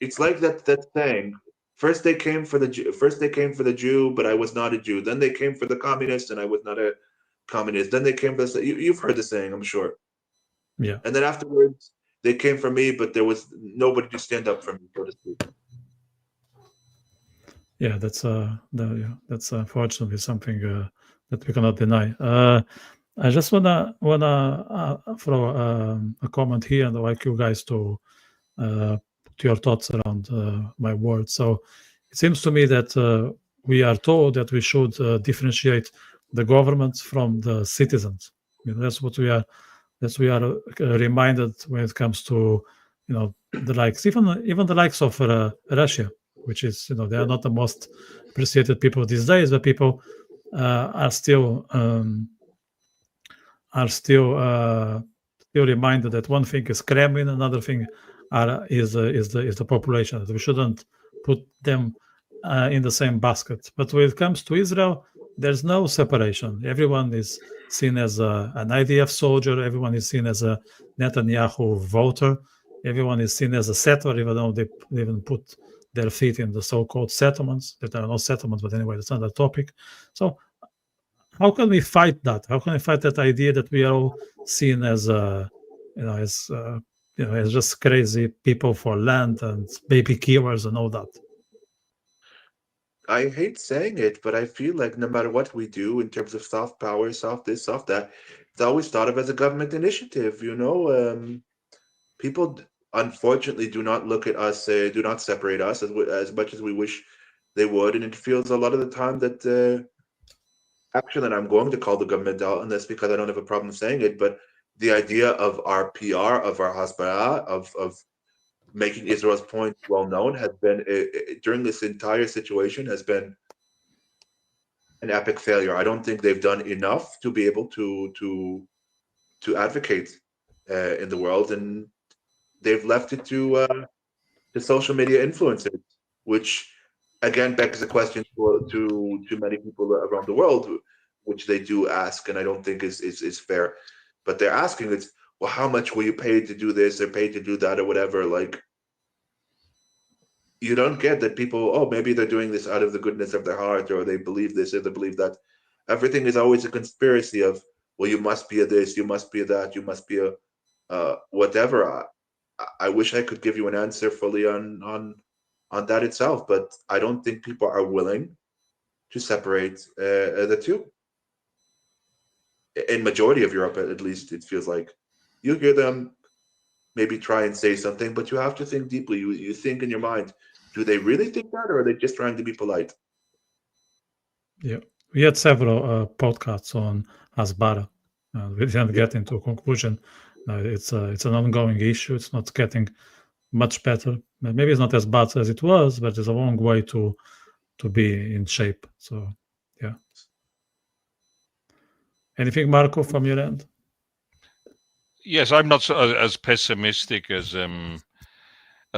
it's like that saying. First they came for the Jew, but I was not a Jew. Then they came for the communist, and I was not a communist. Then they came for you've heard the saying, I'm sure. Yeah. And then afterwards, they came for me, but there was nobody to stand up for me, so to speak. Yeah, that's unfortunately something that we cannot deny. I just wanna throw a comment here, and I'd like you guys to put your thoughts around my words. So it seems to me that we are told that we should differentiate the government from the citizens. That's what we are. That's we are reminded when it comes to the likes, even the likes of Russia, which is they are not the most appreciated people these days, but people are still reminded that one thing is Kremlin, another thing is the population. That we shouldn't put them in the same basket. But when it comes to Israel, there's no separation. Everyone is seen as an IDF soldier. Everyone is seen as a Netanyahu voter. Everyone is seen as a settler, even though they even put their feet in the so-called settlements. That are not settlements, but anyway, that's another topic. So how can we fight that? How can we fight that idea that we are all seen as as just crazy people for land and baby killers and all that? I hate saying it, but I feel like no matter what we do in terms of soft power, soft this, soft that, it's always thought of as a government initiative. People unfortunately do not look at us, do not separate us as much as we wish they would, and it feels a lot of the time that actually, and I'm going to call the government out on this because I don't have a problem saying it, but the idea of our PR, of our hasbara, of making Israel's point well known has been during this entire situation has been an epic failure. I don't think they've done enough to be able to advocate in the world, and they've left it to social media influencers, which again begs the question to many people around the world, which they do ask, and I don't think is fair. But they're asking it's, well, how much were you paid to do this or paid to do that or whatever? Like, you don't get that people, oh, maybe they're doing this out of the goodness of their heart, or they believe this or they believe that. Everything is always a conspiracy of, well, you must be a this, you must be a that, you must be a whatever. I wish I could give you an answer fully on that itself, but I don't think people are willing to separate the two. In majority of Europe, at least, it feels like you hear them maybe try and say something, but you have to think deeply. You think in your mind, do they really think that, or are they just trying to be polite? Yeah, we had several podcasts on Hasbara. We didn't get into a conclusion. It's an ongoing issue. It's not getting much better. Maybe it's not as bad as it was, but there's a long way to be in shape. So, yeah. Anything, Marco, from your end? Yes, I'm not as pessimistic as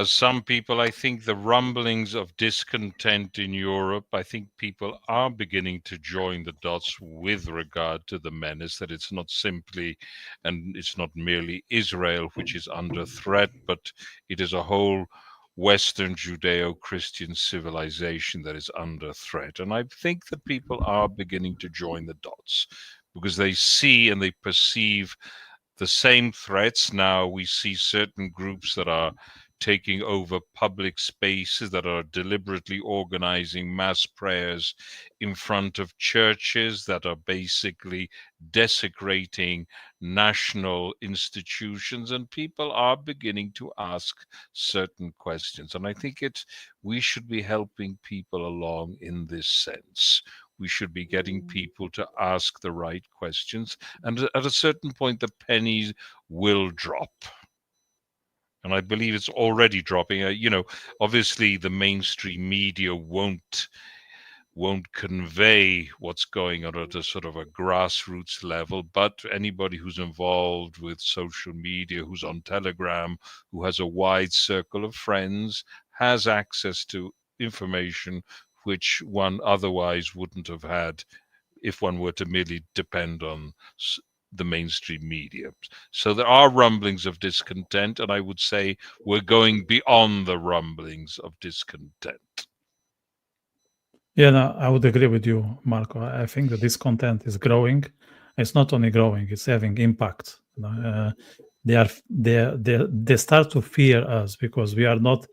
some people. I think the rumblings of discontent in Europe, I think people are beginning to join the dots with regard to the menace, that it's not simply and it's not merely Israel which is under threat, but it is a whole Western Judeo-Christian civilization that is under threat. And I think that people are beginning to join the dots because they see and they perceive the same threats. Now we see certain groups that are taking over public spaces, that are deliberately organizing mass prayers in front of churches, that are basically desecrating national institutions, and people are beginning to ask certain questions. And I think we should be helping people along in this sense. We should be getting people to ask the right questions, and at a certain point the pennies will drop. And I believe it's already dropping. Obviously the mainstream media won't convey what's going on at a sort of a grassroots level, but anybody who's involved with social media, who's on Telegram, who has a wide circle of friends, has access to information which one otherwise wouldn't have had if one were to merely depend on the mainstream media. So there are rumblings of discontent, and I would say we're going beyond the rumblings of discontent. Yeah, no, I would agree with you, Marco. I think that discontent is growing. It's not only growing; it's having impact. They start to fear us because we are not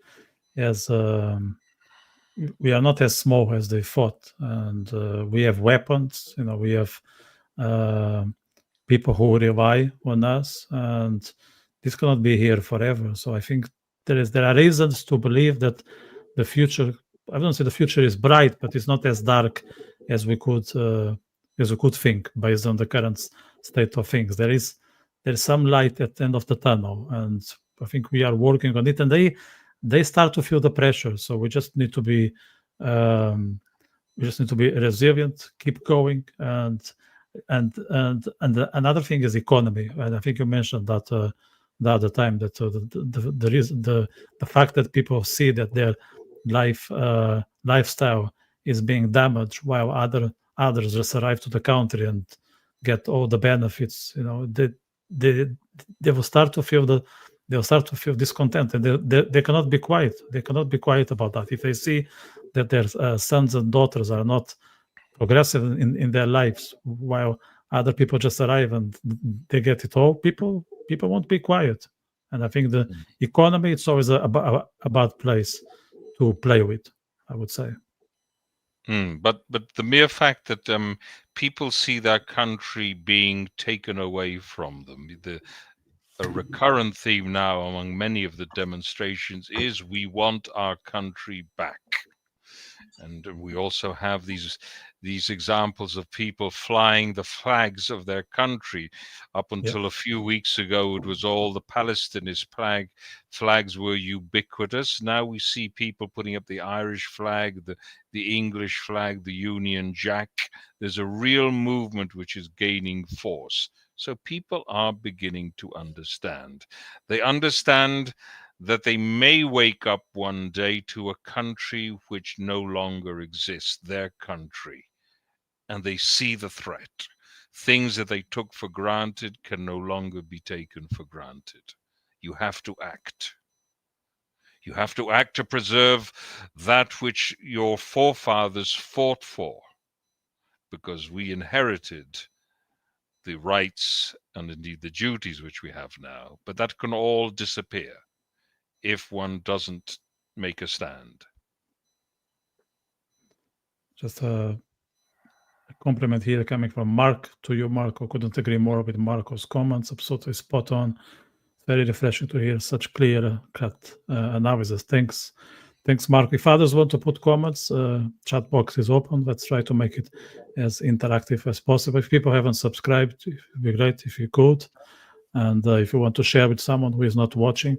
as small as they thought, and we have weapons. We have people who rely on us, and this cannot be here forever. So I think there are reasons to believe that the future I don't say the future is bright, but it's not as dark as we could think based on the current state of things. There's some light at the end of the tunnel, and I think we are working on it. And they start to feel the pressure. So we just need to be resilient, keep going, and another thing is economy. And I think you mentioned that the other time, that the fact that people see that their lifestyle is being damaged while others just arrive to the country and get all the benefits. They will start to feel discontent, and they cannot be quiet. They cannot be quiet about that. If they see that their sons and daughters are not progressive in their lives, while other people just arrive and they get it all, people won't be quiet. And I think the economy, it's always a bad place to play with, I would say. But the mere fact that people see their country being taken away from them, a recurrent theme now among many of the demonstrations is we want our country back. And we also have these examples of people flying the flags of their country. Up until a few weeks ago, it was all the Palestinian flags were ubiquitous. Now we see people putting up the Irish flag, the English flag, the Union Jack. There's a real movement which is gaining force. So people are beginning to understand. They understand that they may wake up one day to a country which no longer exists, their country, and they see the threat. Things that they took for granted can no longer be taken for granted. You have to act. You have to act to preserve that which your forefathers fought for, because we inherited the rights and indeed the duties which we have now, but that can all disappear if one doesn't make a stand. Just a compliment here coming from Mark to you, Marco. Couldn't agree more with Marco's comments. Absolutely spot on. Very refreshing to hear such clear cut analysis. Thanks, Mark. If others want to put comments, chat box is open. Let's try to make it as interactive as possible. If people haven't subscribed, it would be great if you could. And if you want to share with someone who is not watching,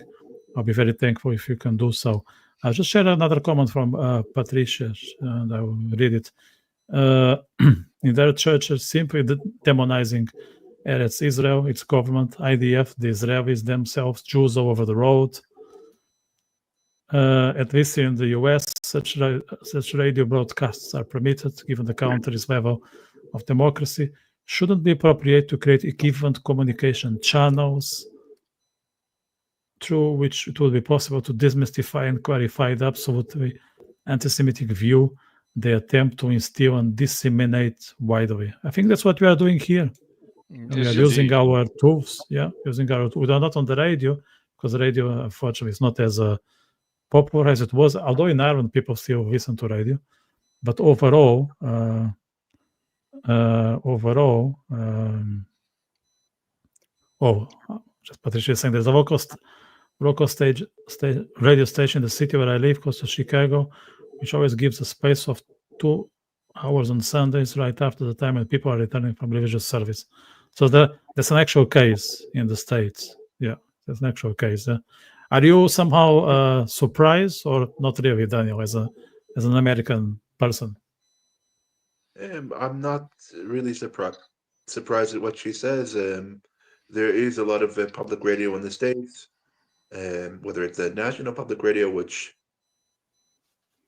I'll be very thankful if you can do so. I'll just share another comment from Patricia, and I will read it. In their churches, simply demonizing Eretz Israel, its government, IDF, the Israelis themselves, Jews all over the road. At least in the US, such radio broadcasts are permitted, given the country's level of democracy. Shouldn't be appropriate to create equivalent communication channels through which it will be possible to demystify and clarify the absolutely anti-Semitic view they attempt to instill and disseminate widely. I think that's what we are doing here. We are using our tools, using our tools. We are not on the radio, because the radio, unfortunately, is not as popular as it was, although in Ireland people still listen to radio. But overall, just Patricia is saying there's a local radio station in the city where I live, close to Chicago, which always gives a space of 2 hours on Sundays right after the time when people are returning from religious service. So that's an actual case in the States. Yeah, that's an actual case. Are you somehow surprised, or not really, Daniel, as an American person? I'm not really surprised at what she says. There is a lot of public radio in the States, whether it's a national public radio, which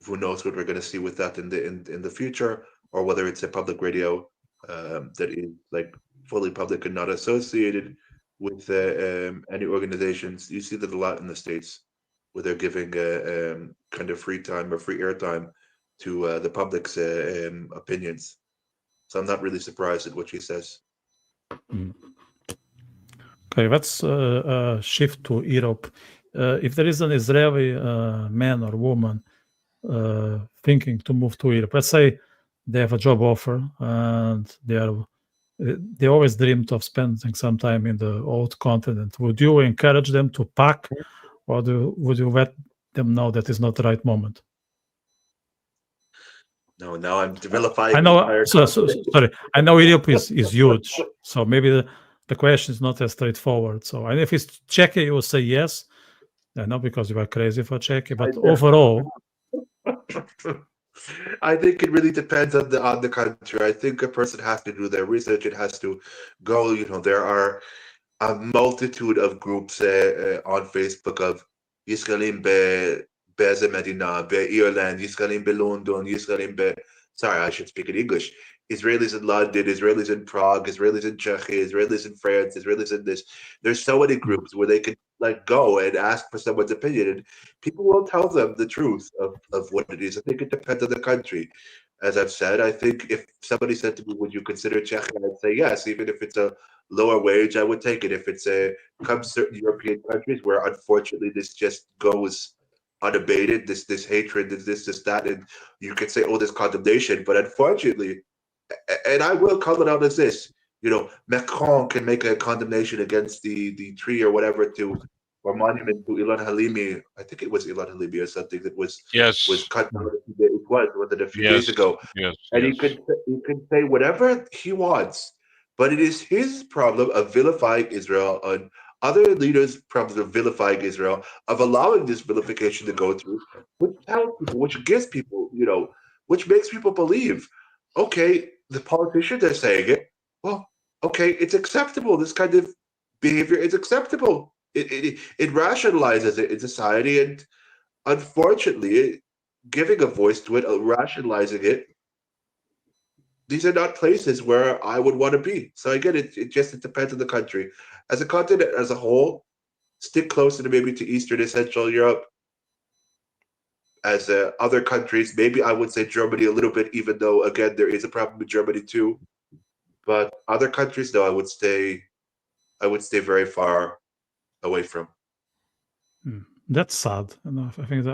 who knows what we're going to see with that in the future, or whether it's a public radio that is like fully public and not associated with any organizations. You see that a lot in the States, where they're giving kind of free time or free airtime to the public's opinions. So I'm not really surprised at what she says. Okay, let's shift to Europe. If there is an Israeli man or woman thinking to move to Europe, let's say they have a job offer and they always dreamed of spending some time in the old continent, would you encourage them to pack, or would you let them know that it's not the right moment? No, now I'm vilifying. I know. Sorry, I know Europe is huge, so maybe the question is not as straightforward. So, and if it's Czechia, you will say yes. I know because you are crazy for Czechia, but overall, I think it really depends on the country. I think a person has to do their research. It has to go. There are a multitude of groups on Facebook of Yisraelim be Medina, be Ireland, Yisraelim be London, Yisraelim be. Sorry, I should speak in English. Israelis in London, Israelis in Prague, Israelis in Czechia, Israelis in France, Israelis in this. There's so many groups where they can go and ask for someone's opinion, and people will tell them the truth of what it is. I think it depends on the country. As I've said, I think if somebody said to me, "Would you consider Czechia?" I'd say yes, even if it's a lower wage. I would take it. If it's come certain European countries where unfortunately this just goes unabated, this hatred, this that, and you can say, "Oh, this condemnation," but unfortunately, and I will call it out as this. Macron can make a condemnation against the tree or whatever or monument to Ilan Halimi. I think it was Ilan Halimi or something that was cut down. Was it a few days ago? Yes. And he can say whatever he wants, but it is his problem of vilifying Israel, and other leaders' problem of vilifying Israel, of allowing this vilification to go through, which tells people, which gives people, which makes people believe, okay, the politicians are saying it. Well, okay, it's acceptable. This kind of behavior is acceptable. It rationalizes it in society, and unfortunately, giving a voice to it, rationalizing it, these are not places where I would want to be. So again, it depends on the country. As a continent as a whole, stick closer to maybe to Eastern and Central Europe. As other countries, maybe I would say Germany a little bit, even though again there is a problem with Germany too. But other countries, though, I would stay very far away from. That's sad. I think.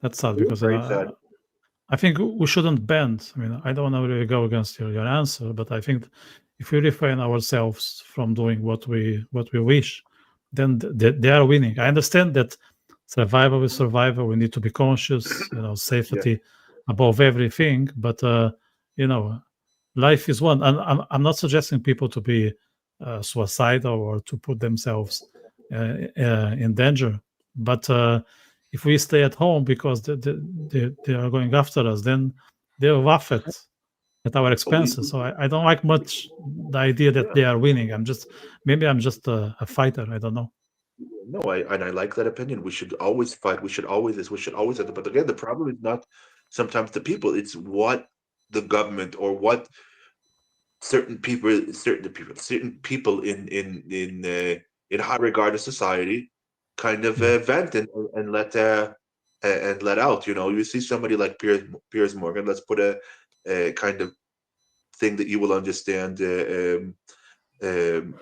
That's sad because Very sad. I think we shouldn't bend. I don't want to really go against your answer, but I think if we refrain ourselves from doing what we wish, then they are winning. I understand that survival is survival. We need to be conscious, safety above everything. But life is one. And I'm not suggesting people to be suicidal or to put themselves in danger. But if we stay at home because they are going after us, then they'll laugh at our expenses. So I don't like much the idea that they are winning. I'm just a fighter. I don't know. No, I like that opinion. We should always fight. We should always this. We should always have. But again, the problem is not sometimes the people. It's what the government or what certain people in high regard of society kind of vent and let out. You see somebody like Piers Morgan. Let's put a kind of thing that you will understand,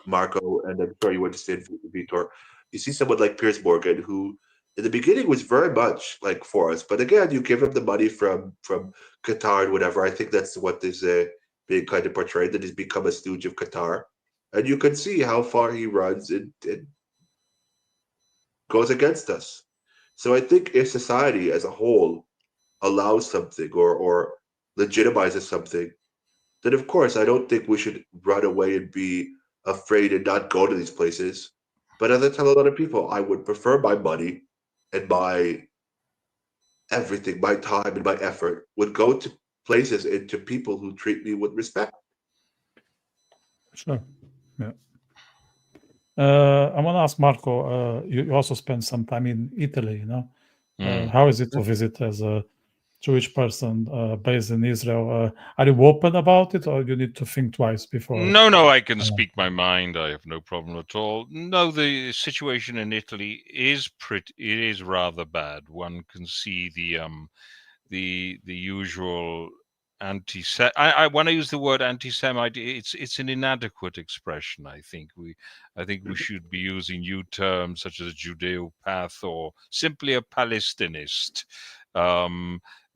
Marco, and I'm sure you understand, Vitor. You see someone like Piers Morgan, who in the beginning was very much like for us, but again, you give him the money from Qatar and whatever. I think that's what is being kind of portrayed, that he's become a stooge of Qatar, and you can see how far he runs and goes against us. So I think if society as a whole allows something or legitimizes something, then of course I don't think we should run away and be afraid and not go to these places. But as I tell a lot of people, I would prefer my money and my everything, my time and my effort would go to places and to people who treat me with respect. Sure. Yeah. I want to ask Marco. You also spent some time in Italy. How is it to visit as a Jewish person based in Israel? Are you open about it, or you need to think twice before? No, I can speak my mind. I have no problem at all. No, the situation in Italy is rather bad. One can see the usual when I use the word anti-Semite, it's an inadequate expression. I think we should be using new terms such as Judeopath or simply a Palestinist.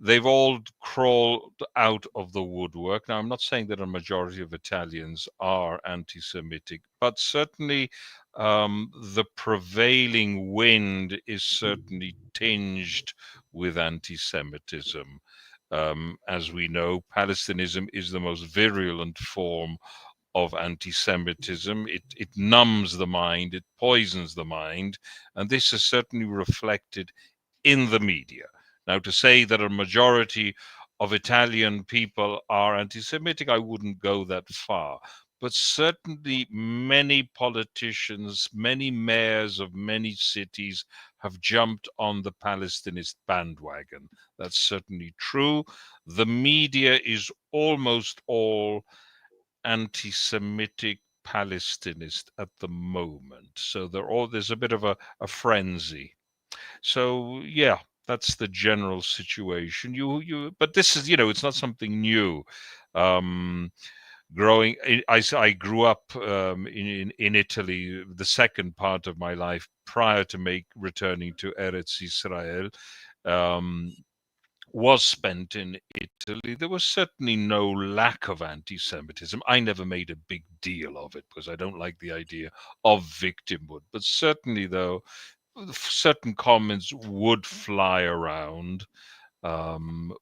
They've all crawled out of the woodwork. Now, I'm not saying that a majority of Italians are anti-Semitic, but certainly the prevailing wind is certainly tinged with anti-Semitism. As we know, Palestinianism is the most virulent form of anti-Semitism. It numbs the mind, it poisons the mind, and this is certainly reflected in the media. Now, to say that a majority of Italian people are anti-Semitic, I wouldn't go that far. But certainly many politicians, many mayors of many cities have jumped on the Palestinist bandwagon. That's certainly true. The media is almost all anti-Semitic Palestinist at the moment. So there's a bit of a frenzy. So yeah, that's the general situation. But this is, it's not something new. I grew up in Italy. The second part of my life prior to returning to Eretz Israel was spent in Italy. There was certainly no lack of anti-Semitism. I never made a big deal of it because I don't like the idea of victimhood. But certainly, though, certain comments would fly around,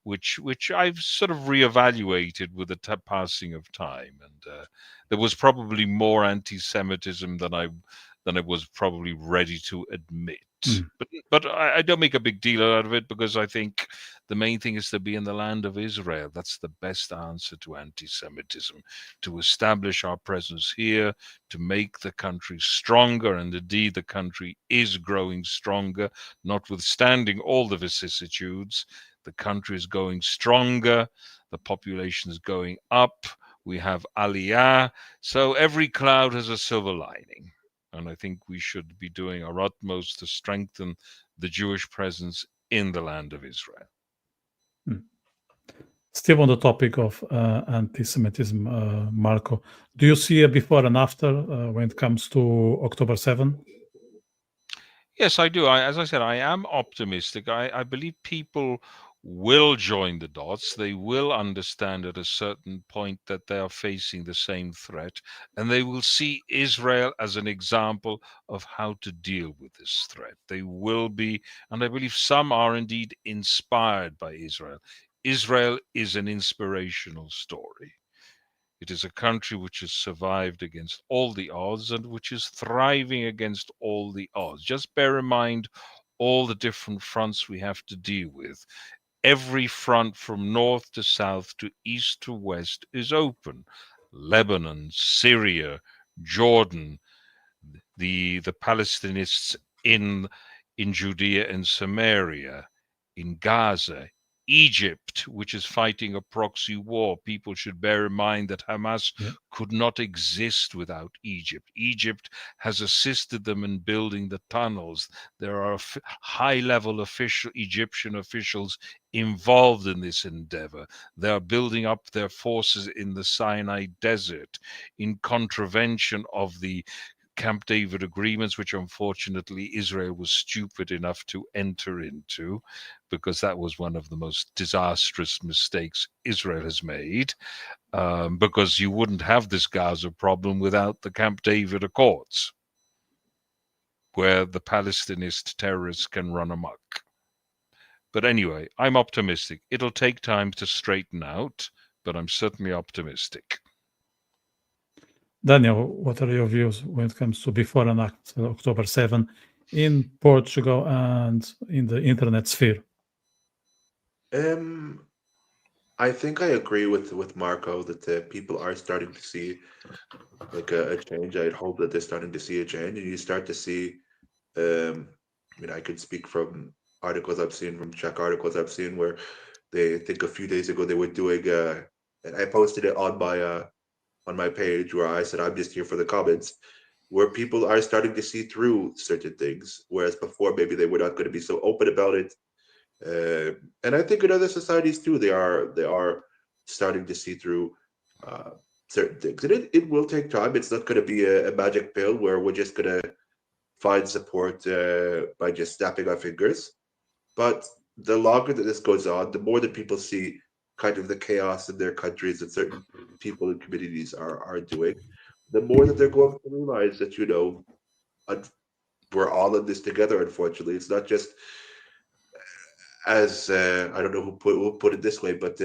which I've sort of reevaluated with the passing of time. And there was probably more anti-Semitism than I was probably ready to admit. But I don't make a big deal out of it because I think the main thing is to be in the land of Israel. That's the best answer to anti-Semitism, to establish our presence here, to make the country stronger. And indeed, the country is growing stronger, notwithstanding all the vicissitudes. The country is going stronger. The population is going up. We have Aliyah. So every cloud has a silver lining. And I think we should be doing our utmost to strengthen the Jewish presence in the land of Israel. Still on the topic of anti-Semitism, Marco, do you see a before and after when it comes to October 7? Yes, I do. As I said, I am optimistic. I believe people will join the dots. They will understand at a certain point that they are facing the same threat, and they will see Israel as an example of how to deal with this threat. They will be, and I believe some are indeed inspired by Israel. Israel is an inspirational story. It is a country which has survived against all the odds and which is thriving against all the odds. Just bear in mind all the different fronts we have to deal with. Every front from north to south to east to west is open. Lebanon, Syria, Jordan, the Palestinians in Judea and Samaria, in Gaza, Egypt, which is fighting a proxy war. People should bear in mind that Hamas could not exist without Egypt. Egypt has assisted them in building the tunnels. There are high-level Egyptian officials involved in this endeavor. They are building up their forces in the Sinai desert in contravention of the Camp David agreements, which unfortunately Israel was stupid enough to enter into, because that was one of the most disastrous mistakes Israel has made, because you wouldn't have this Gaza problem without the Camp David Accords, where the Palestinist terrorists can run amok. But anyway, I'm optimistic. It'll take time to straighten out, but I'm certainly optimistic. Daniel, what are your views when it comes to before and after October 7 in Portugal and in the internet sphere? I think I agree with Marco that people are starting to see like a change. I hope that they're starting to see a change, and you start to see. I could speak from articles I've seen, from Czech articles I've seen, where they think a few days ago they were doing. And I posted it on my page where I said I'm just here for the comments, where people are starting to see through certain things, whereas before maybe they were not going to be so open about it. And I think in other societies too, they are starting to see through certain things, and it will take time. It's not going to be a magic pill where we're just going to find support by just snapping our fingers. But the longer that this goes on, the more that people see kind of the chaos in their countries that certain people and communities are doing, the more that they're going to realize that, we're all in this together, unfortunately. It's not just, as I don't know who put it this way, but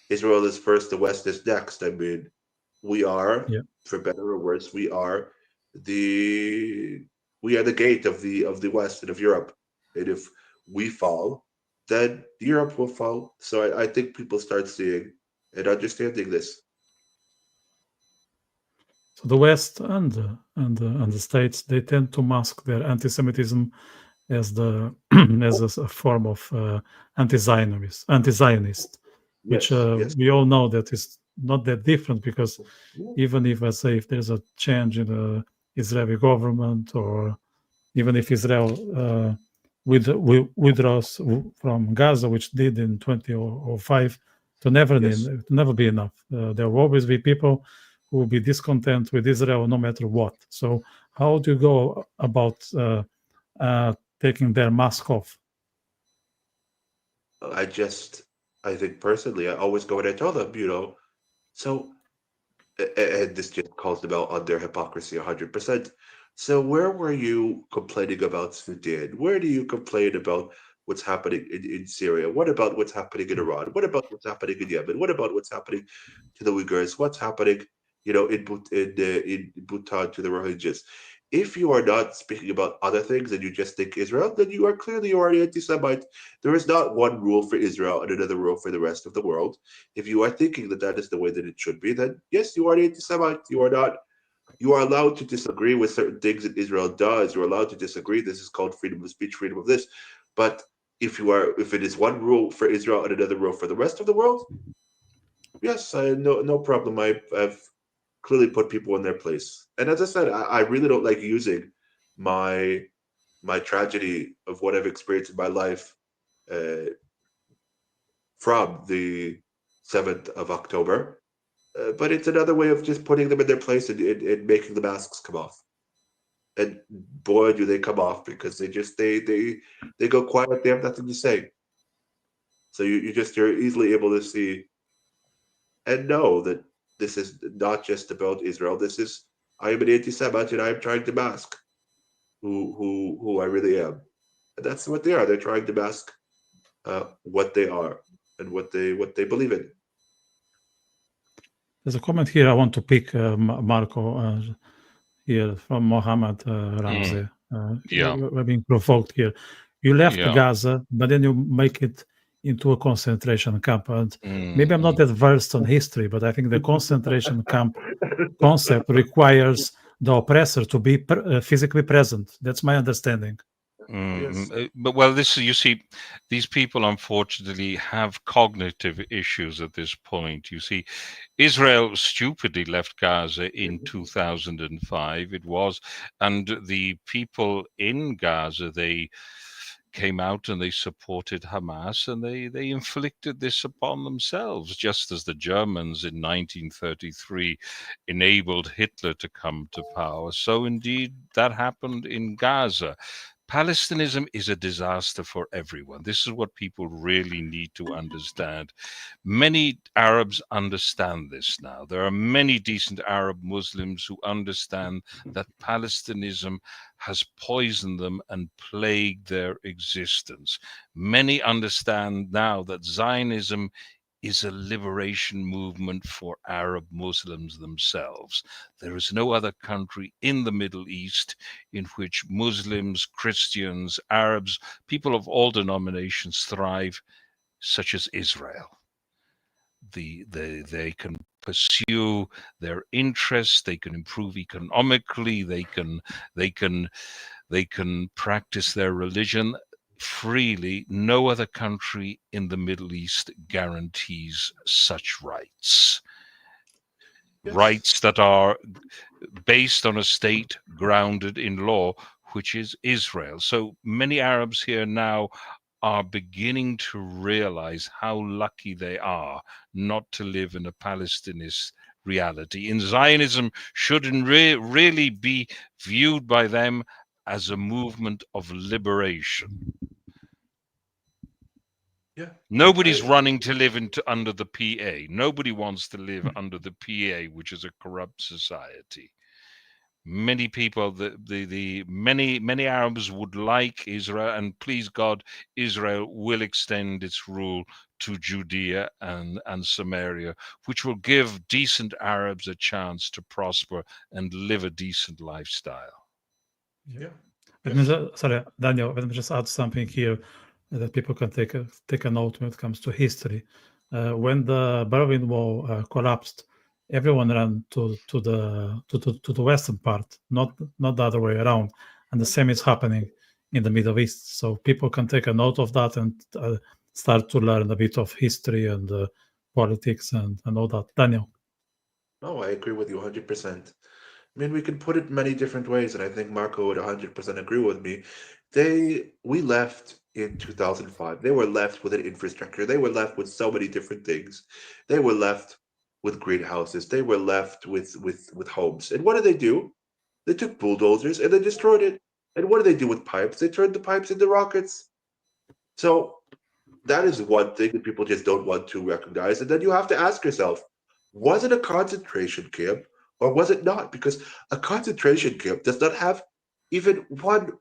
Israel is first, the West is next. I mean, we are, Yeah. for better or worse, the we are the gate of the West and of Europe. And if we fall, then Europe will fall. So I think people start seeing and understanding this. So the West and the States, they tend to mask their anti-Semitism as the as a form of anti-Zionist, which Yes. we all know that is not that different, because even if, let's say, if there's a change in the Israeli government, or even if Israel withdraws from Gaza, which did in 2005, to never be enough. There will always be people who will be discontent with Israel no matter what. So how do you go about taking their mask off? I think personally, I always go and I tell them, so, and this just calls them out on their hypocrisy 100%. So, where were you complaining about Sudan? Where do you complain about what's happening in Syria? What about what's happening in Iran? What about what's happening in Yemen? What about what's happening to the Uyghurs? What's happening, in Bhutan to the Rohingyas? If you are not speaking about other things and you just think Israel, then you are clearly already anti-Semite. There is not one rule for Israel and another rule for the rest of the world. If you are thinking that that is the way that it should be, then yes, you are an anti-Semite. You are not. You are allowed to disagree with certain things that Israel does. You're allowed to disagree. This is called freedom of speech, freedom of this. But if it is one rule for Israel and another rule for the rest of the world, yes, no problem. I've clearly put people in their place. And as I said, I really don't like using my tragedy of what I've experienced in my life from the 7th of October. But it's another way of just putting them in their place and making the masks come off. And boy, do they come off, because they go quiet. They have nothing to say. So you're easily able to see and know that this is not just about Israel. I am an anti-Semite and I am trying to mask who I really am. And that's what they are. They're trying to mask what they are and what they believe in. There's a comment here I want to pick, Marco, here from Mohammed Ramsey. We're being provoked here. You left Gaza, but then you make it into a concentration camp. And maybe I'm not that versed on history, but I think the concentration camp concept requires the oppressor to be physically present. That's my understanding. Yes. But you see, these people unfortunately have cognitive issues at this point. You see, Israel stupidly left Gaza in 2005. And the people in Gaza, they came out and they supported Hamas, and they inflicted this upon themselves, just as the Germans in 1933 enabled Hitler to come to power. So indeed, that happened in Gaza. Palestinianism is a disaster for everyone. This is what people really need to understand. Many Arabs understand this now. There are many decent Arab Muslims who understand that Palestinianism has poisoned them and plagued their existence. Many understand now that Zionism is a liberation movement for Arab Muslims themselves. There is no other country in the Middle East in which Muslims, Christians, Arabs, people of all denominations thrive, such as Israel. They can pursue their interests, they can improve economically, they can practice their religion freely. No other country in the Middle East guarantees such rights. Yes. Rights that are based on a state grounded in law, which is Israel. So many Arabs here now are beginning to realize how lucky they are not to live in a Palestinist reality. And Zionism shouldn't really be viewed by them as a movement of liberation. Yeah. Nobody's running to live under the PA. Nobody wants to live under the PA, which is a corrupt society. many people, many Arabs would like Israel, and please God, Israel will extend its rule to Judea and Samaria, which will give decent Arabs a chance to prosper and live a decent lifestyle. Yeah. Sorry, Daniel, let me just add something here that people can take a note when it comes to history. When the Berlin Wall collapsed, everyone ran to the western part, not the other way around, and the same is happening in the Middle East. So people can take a note of that and start to learn a bit of history and politics and all that. Daniel. No, I agree with you 100%. I mean, we can put it many different ways, and I think Marco would 100% agree with me. We left in 2005. They were left with an infrastructure. They were left with so many different things. They were left with greenhouses. They were left with homes. And what did they do? They took bulldozers and they destroyed it. And what did they do with pipes? They turned the pipes into rockets. So that is one thing that people just don't want to recognize. And then you have to ask yourself, was it a concentration camp or was it not? Because a concentration camp does not have even 1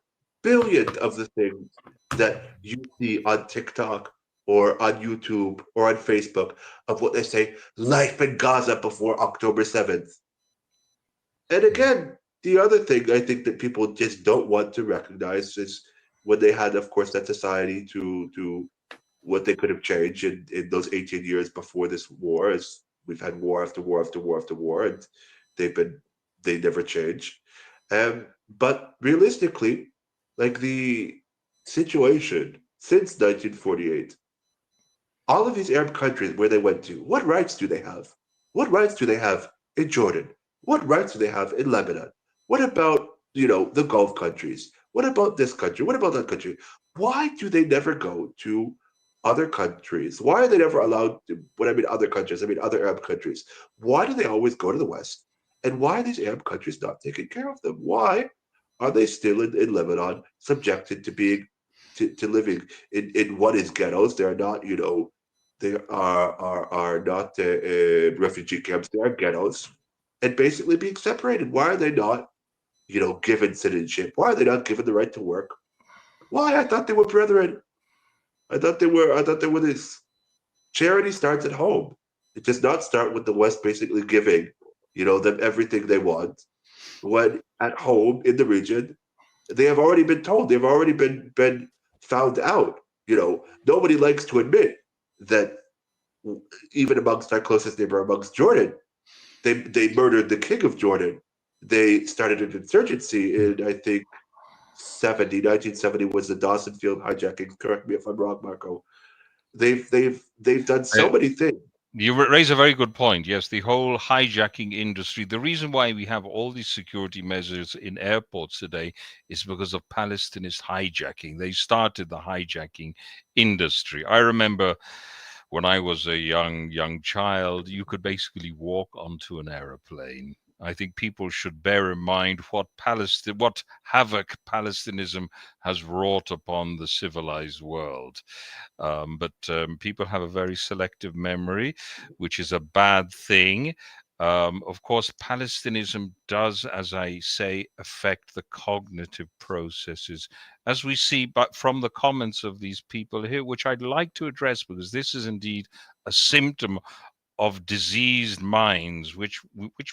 billion of the things that you see on TikTok or on YouTube or on Facebook of what they say, life in Gaza before October 7th. And again, the other thing I think that people just don't want to recognize is when they had, of course, that society to what they could have changed in those 18 years before this war, as we've had war after war after war after war, and they never change. But realistically, like the situation since 1948, all of these Arab countries where they went to, what rights do they have? What rights do they have in Jordan? What rights do they have in Lebanon? What about, the Gulf countries? What about this country? What about that country? Why do they never go to other countries? Why are they never allowed to, when I mean other countries, I mean other Arab countries? Why do they always go to the West? And why are these Arab countries not taking care of them? Why are they still in Lebanon subjected to being to living in what is ghettos? They're not, they are not refugee camps. They are ghettos, and basically being separated. Why are they not, given citizenship? Why are they not given the right to work? Why? I thought they were brethren. I thought they were. I thought they were this. Charity starts at home. It does not start with the West basically giving, them everything they want. When at home in the region, they have already been told. They've already been found out. Nobody likes to admit that even amongst our closest neighbor, amongst Jordan, they murdered the king of Jordan. They started an insurgency in, I think, 1970 was the Dawson Field hijacking. Correct me if I'm wrong, Marco. They've done so many things. You raise a very good point. Yes, the whole hijacking industry. The reason why we have all these security measures in airports today is because of Palestinian hijacking. They started the hijacking industry. I remember when I was a young child, you could basically walk onto an aeroplane. I think people should bear in mind what havoc Palestinianism has wrought upon the civilized world. But people have a very selective memory, which is a bad thing. Of course, Palestinianism does, as I say, affect the cognitive processes, as we see, but from the comments of these people here, which I'd like to address, because this is indeed a symptom of diseased minds, which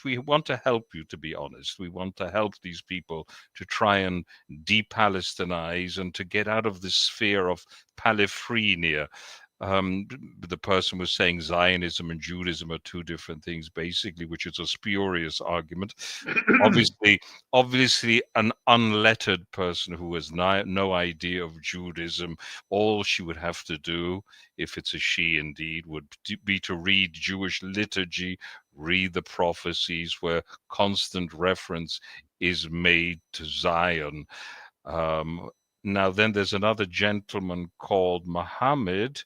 we want to help you, to be honest. We want to help these people to try and de-Palestinize and to get out of this sphere of palifrenia. The person was saying Zionism and Judaism are two different things, basically, which is a spurious argument. Obviously, an unlettered person who has no idea of Judaism, all she would have to do, if it's a she indeed, would be to read Jewish liturgy, read the prophecies where constant reference is made to Zion. Now, then there's another gentleman called Muhammad,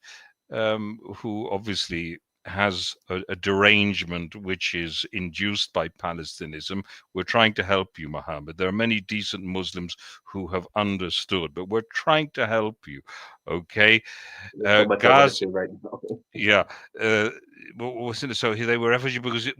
who obviously has a derangement which is induced by Palestinianism. We're trying to help you, Muhammad. There are many decent Muslims who have understood, but we're trying to help you. Okay. There's so much I want to Gaza, say right now. yeah. So they were refugees because,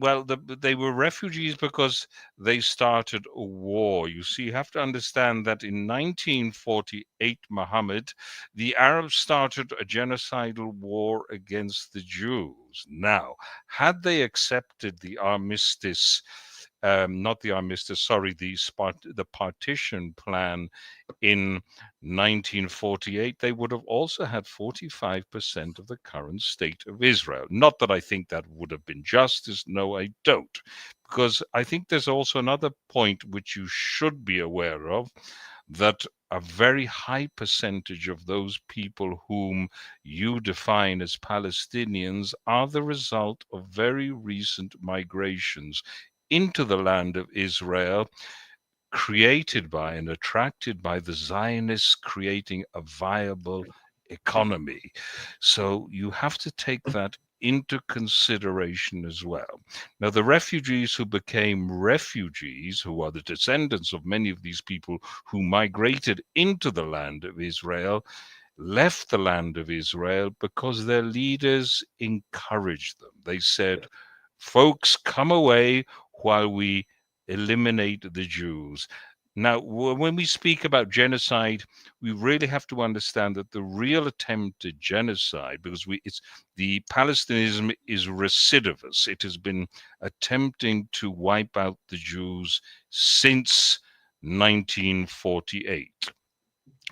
they were refugees because they started a war. You see, you have to understand that in 1948, Muhammad, the Arabs started a genocidal war against the Jews. Now, had they accepted the armistice, not the armistice, sorry, the partition plan in 1948, they would have also had 45% of the current state of Israel. Not that I think that would have been justice. No, I don't. Because I think there's also another point which you should be aware of, that a very high percentage of those people whom you define as Palestinians are the result of very recent migrations into the land of Israel, created by and attracted by the Zionists creating a viable economy. So you have to take that into consideration as well. Now, the refugees who became refugees, who are the descendants of many of these people who migrated into the land of Israel, left the land of Israel because their leaders encouraged them. They said, folks, come away while we eliminate the Jews. Now, when we speak about genocide, we really have to understand that the real attempt at genocide, because the Palestinianism is recidivist. It has been attempting to wipe out the Jews since 1948.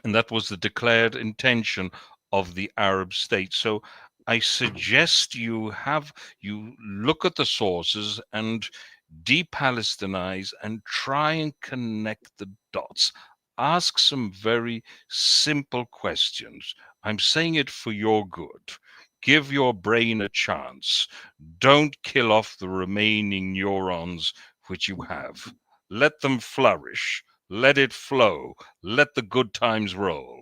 And that was the declared intention of the Arab states. So I suggest you look at the sources and de-Palestinize and try and connect the dots. Ask some very simple questions. I'm saying it for your good. Give your brain a chance. Don't kill off the remaining neurons which you have. Let them flourish. Let it flow. Let the good times roll.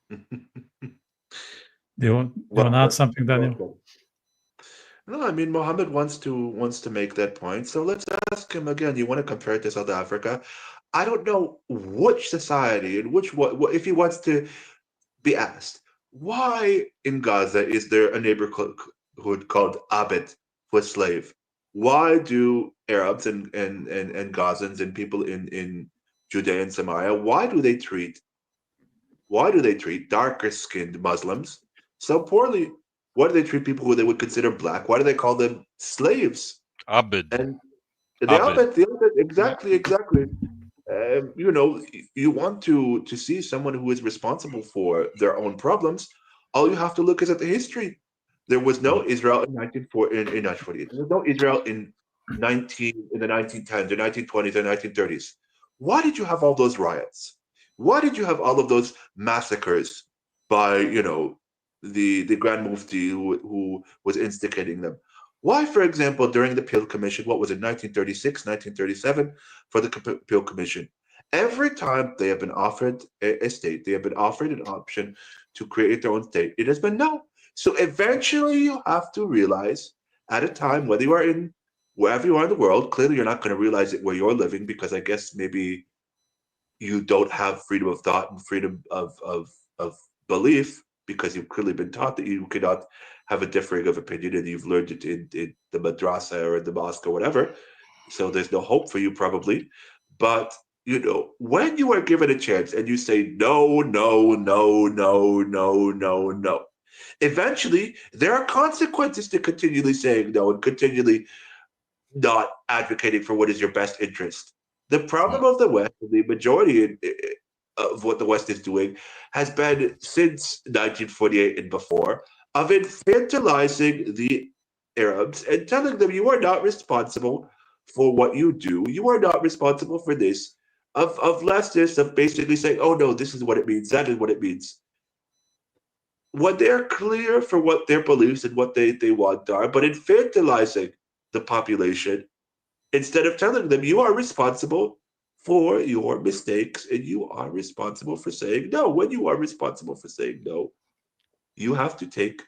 Do you want to Well, add something, Daniel? well, no, I mean Mohammed wants to make that point. So let's ask him again. You want to compare it to South Africa? I don't know which society and which what if he wants to be asked why in Gaza is there a neighborhood called Abed for slave? Why do Arabs and Gazans and people in Judea and Samaria why do they treat darker skinned Muslims so poorly? Why do they treat people who they would consider black? Why do they call them slaves? Abed. And Abed. the Abed, exactly. You know, you want to see someone who is responsible for their own problems. All you have to look is at the history. There was no Israel in 1948. There was no Israel in the 1910s or 1920s or 1930s. Why did you have all those riots? Why did you have all of those massacres by the Grand Mufti who was instigating them? Why, for example, during the Peel Commission, what was it, 1936, 1937, for the Peel Commission, every time they have been offered a state, they have been offered an option to create their own state, it has been no. So eventually you have to realize at a time, whether you are in wherever you are in the world, clearly you're not going to realize it where you're living because I guess maybe you don't have freedom of thought and freedom of belief because you've clearly been taught that you cannot have a differing of opinion and you've learned it in the madrasa or in the mosque or whatever. So there's no hope for you probably. But when you are given a chance and you say no, no, no, no, no, no, no, eventually there are consequences to continually saying no and continually not advocating for what is your best interest. The problem of the West, the majority of what the West is doing, has been since 1948 and before of infantilizing the Arabs and telling them you are not responsible for what you do. You are not responsible for this. Of leftists of basically saying, oh no, this is what it means, that is what it means. When they're clear for what their beliefs and what they want are, but infantilizing the population instead of telling them you are responsible for your mistakes and you are responsible for saying no. When you are responsible for saying no, you have to take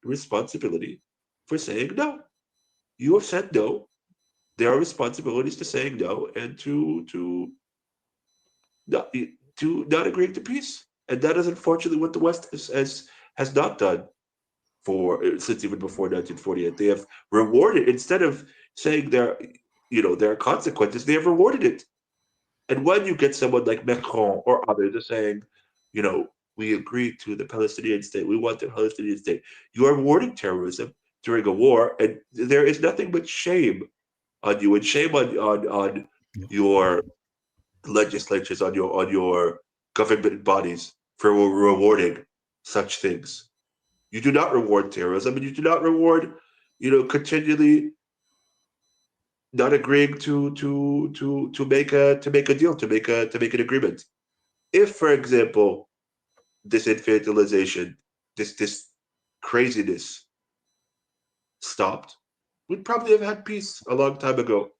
responsibility for saying no. You have said no. There are responsibilities to saying no and to not agreeing to peace. And that is unfortunately what the West has not done since even before 1948. They have rewarded, instead of saying there are consequences, they have rewarded it. And when you get someone like Macron or others are saying, you know, we agree to the Palestinian state, we want the Palestinian state, you are rewarding terrorism during a war, and there is nothing but shame on you and shame on Yeah. your legislatures, on your government bodies for rewarding such things. You do not reward terrorism, and you do not reward, continually not agreeing to make a deal, to make an agreement. If, for example, this infantilization, this craziness stopped, we'd probably have had peace a long time ago.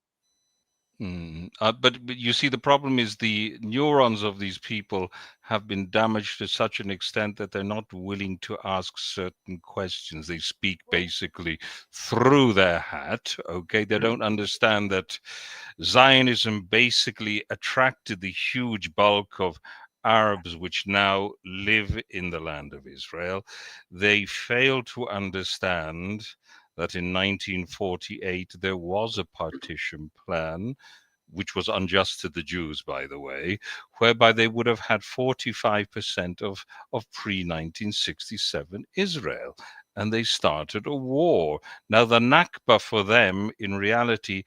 But you see, the problem is the neurons of these people have been damaged to such an extent that they're not willing to ask certain questions. They speak basically through their hat. Okay, they don't understand that Zionism basically attracted the huge bulk of Arabs which now live in the land of Israel. They fail to understand that in 1948 there was a partition plan, which was unjust to the Jews, by the way, whereby they would have had 45% of pre-1967 Israel. And they started a war. Now, the Nakba for them, in reality,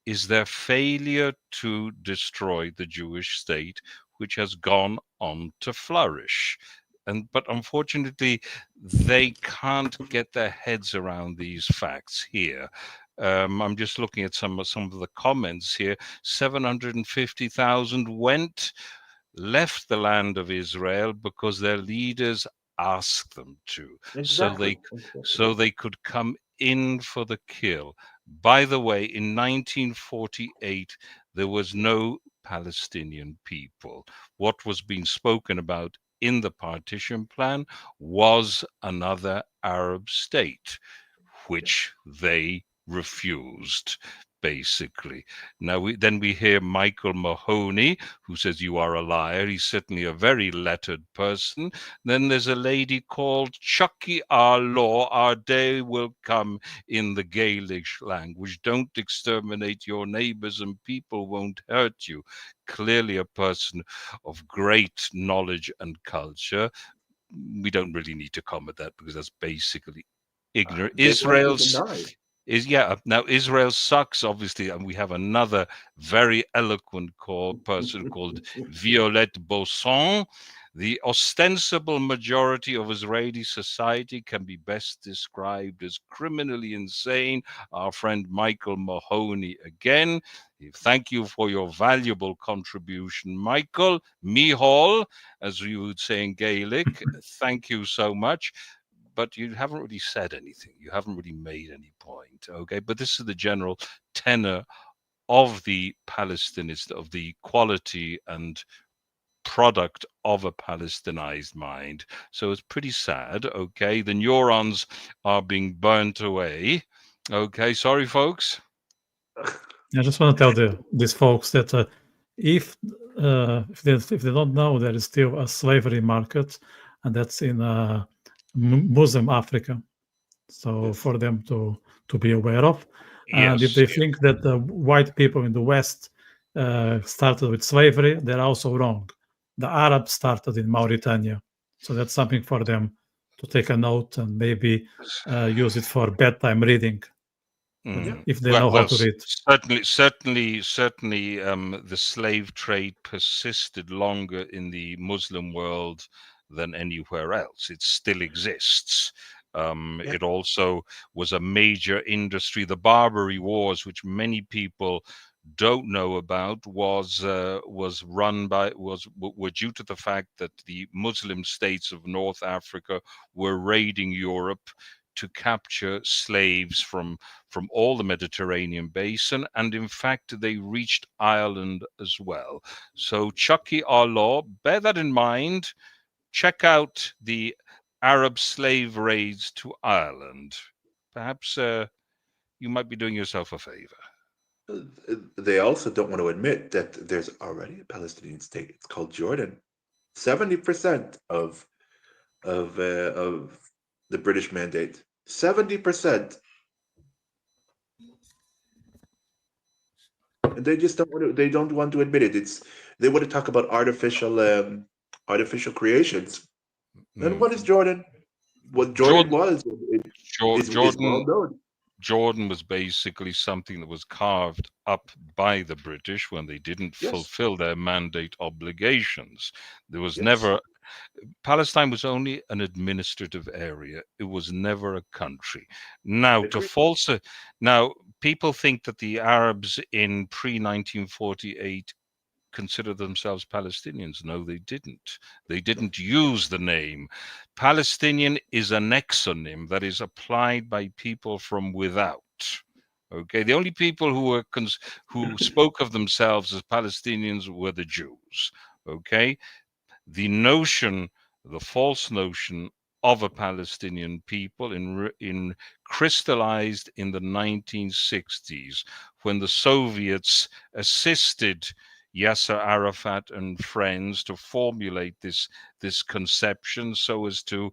is their failure to destroy the Jewish state, which has gone on to flourish. But unfortunately, they can't get their heads around these facts here. I'm just looking at some of the comments here. 750,000 left the land of Israel because their leaders asked them to, Exactly. so they could come in for the kill. By the way, in 1948, there was no Palestinian people. What was being spoken about in the partition plan was another Arab state, which they refused, basically. Now, we hear Michael Mahoney, who says you are a liar. He's certainly a very lettered person. Then there's a lady called Chucky Our Law, Our Day Will Come, in the Gaelic language. Don't exterminate your neighbors and people won't hurt you. Clearly a person of great knowledge and culture. We don't really need to comment that because that's basically ignorant. Now Israel sucks, obviously, and we have another very eloquent person called Violette Bosson. The ostensible majority of Israeli society can be best described as criminally insane. Our friend Michael Mahoney again. Thank you for your valuable contribution, Michael. Mihal, as you would say in Gaelic. Thank you so much. But you haven't really said anything. You haven't really made any point. Okay, but this is the general tenor of the Palestinist, of the quality and product of a Palestinized mind. So it's pretty sad. Okay, the neurons are being burnt away. Okay, sorry, folks. I just want to tell these folks that if they don't know, there is still a slavery market, and that's in Muslim Africa. So Yes. for them to be aware of, and if they think that the white people in the West started with slavery, they're also wrong. The Arabs started in Mauritania, so that's something for them to take a note and maybe use it for bedtime reading. If they know how to read. Certainly, the slave trade persisted longer in the Muslim world than anywhere else. It still exists. It also was a major industry. The Barbary Wars, which many people don't know about, were due to the fact that the Muslim states of North Africa were raiding Europe to capture slaves from all the Mediterranean basin, and in fact they reached Ireland as well. So Chucky our law, bear that in mind. Check out the Arab slave raids to Ireland. Perhaps you might be doing yourself a favor. They also don't want to admit that there's already a Palestinian state. It's called Jordan. 70% of the British mandate. 70%. And they just don't want to. They don't want to admit it. They want to talk about artificial creations. And what is Jordan? What Jordan was is well known. Jordan was basically something that was carved up by the British when they didn't fulfill their mandate obligations. There was never. Palestine was only an administrative area. It was never a country. Now, now people think that the Arabs in pre-1948 consider themselves Palestinians. No, they didn't. They didn't use the name. Palestinian is an exonym that is applied by people from without. Okay, the only people who spoke of themselves as Palestinians were the Jews. Okay, the false notion of a Palestinian people in crystallized in the 1960s when the Soviets assisted Yasser Arafat and friends to formulate this conception so as to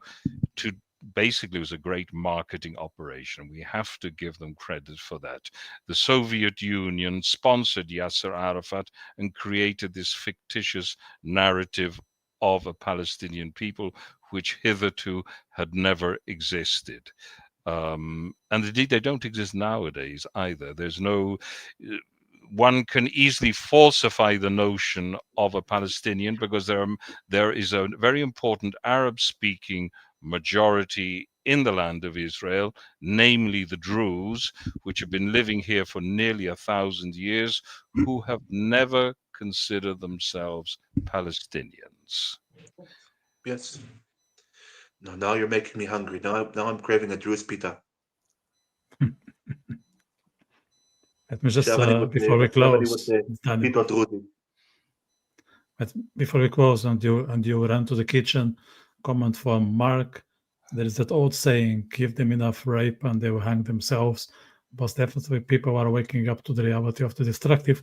basically, it was a great marketing operation. We have to give them credit for that. The Soviet Union sponsored Yasser Arafat and created this fictitious narrative of a Palestinian people which hitherto had never existed. And indeed, they don't exist nowadays either. There's no... One can easily falsify the notion of a Palestinian because there is a very important Arab-speaking majority in the land of Israel, namely the Druze, which have been living here for nearly 1,000 years, who have never considered themselves Palestinians. Yes. No, now you're making me hungry. Now I'm craving a Druze pita. Let me just, before we close, but before we close, and you run to the kitchen, comment from Mark. There is that old saying, give them enough rape and they will hang themselves. But definitely people are waking up to the reality of the destructive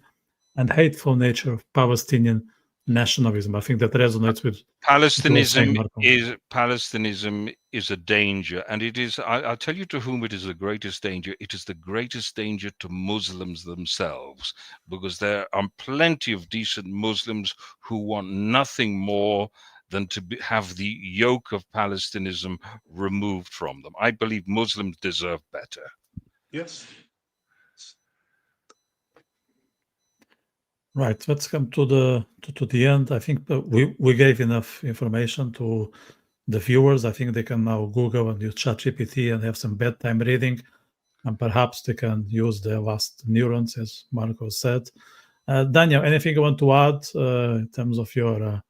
and hateful nature of Palestinian nationalism. I think that resonates with Palestinianism is a danger, and it is. I'll tell you to whom it is the greatest danger. It is the greatest danger to Muslims themselves, because there are plenty of decent Muslims who want nothing more than to have the yoke of Palestinianism removed from them. I believe Muslims deserve better. Yes. Right. Let's come to the end. I think we gave enough information to the viewers. I think they can now Google and use ChatGPT and have some bedtime reading, and perhaps they can use the last neurons, as Marco said. Daniel, anything you want to add in terms of your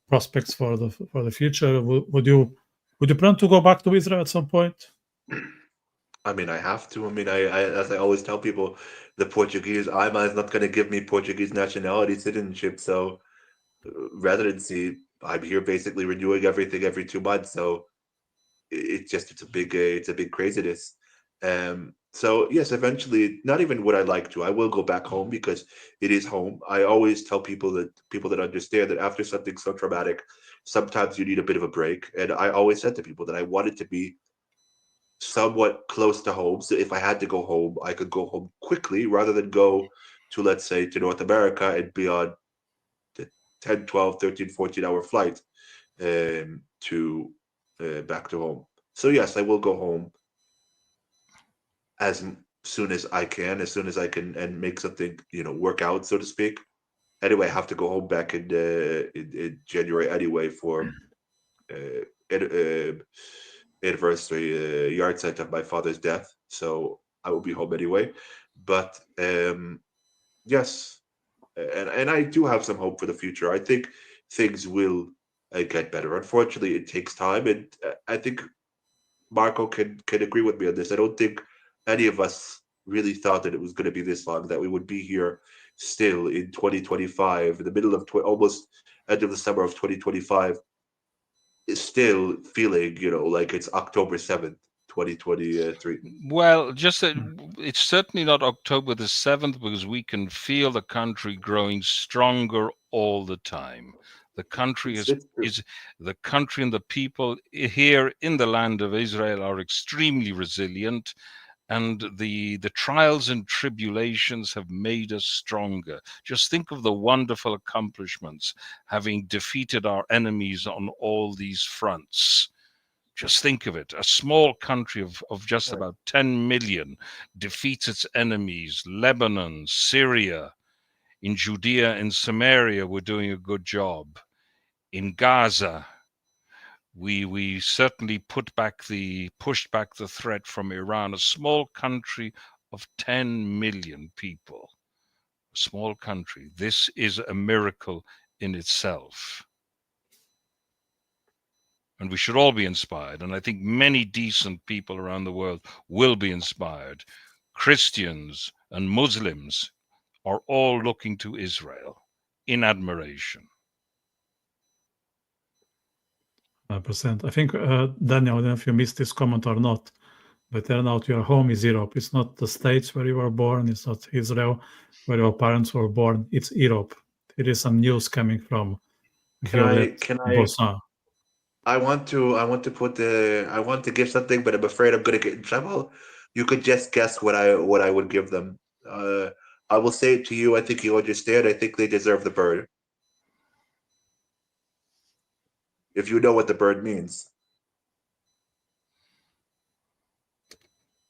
prospects for the future? Would you plan to go back to Israel at some point? I mean, I have to. I mean, I as I always tell people, the Portuguese IMA is not going to give me Portuguese nationality citizenship. So residency, I'm here basically renewing everything every 2 months. So it's a big craziness. So yes, eventually, not even would I like to, I will go back home because it is home. I always tell people that understand that after something so traumatic, sometimes you need a bit of a break. And I always said to people that I wanted to be somewhat close to home. So if I had to go home, I could go home quickly rather than go to, let's say, to North America and be on the 10, 12, 13, 14-hour flight to back to home. So yes, I will go home as soon as I can, and make something, work out, so to speak. Anyway, I have to go home back in January anyway for anniversary yard site of my father's death. So I will be home anyway. But yes, and I do have some hope for the future. I think things will get better. Unfortunately, it takes time, and I think Marco can agree with me on this. I don't think any of us really thought that it was going to be this long, that we would be here still in 2025, in the middle of almost end of the summer of 2025, is still feeling, like it's October 7th, 2023? Well, just that it's certainly not October the 7th, because we can feel the country growing stronger all the time. The country It's true. is the country and the people here in the land of Israel are extremely resilient, and the trials and tribulations have made us stronger. Just think of the wonderful accomplishments, having defeated our enemies on all these fronts. Just think of it. A small country of just about 10 million defeats its enemies. Lebanon, Syria, in Judea and Samaria, we're doing a good job. In Gaza, we certainly pushed back the threat from Iran, a small country of 10 million people. A small country. This is a miracle in itself. And we should all be inspired. And I think many decent people around the world will be inspired. Christians and Muslims are all looking to Israel in admiration. 100%. I think, Daniel, I don't know if you missed this comment or not, but turn out your home is Europe. It's not the States where you were born. It's not Israel where your parents were born. It's Europe. There is some news coming from Violet Bossan. I want to give something, but I'm afraid I'm going to get in trouble. You could just guess what I would give them. I will say it to you. I think you understand. I think they deserve the bird. If you know what the bird means.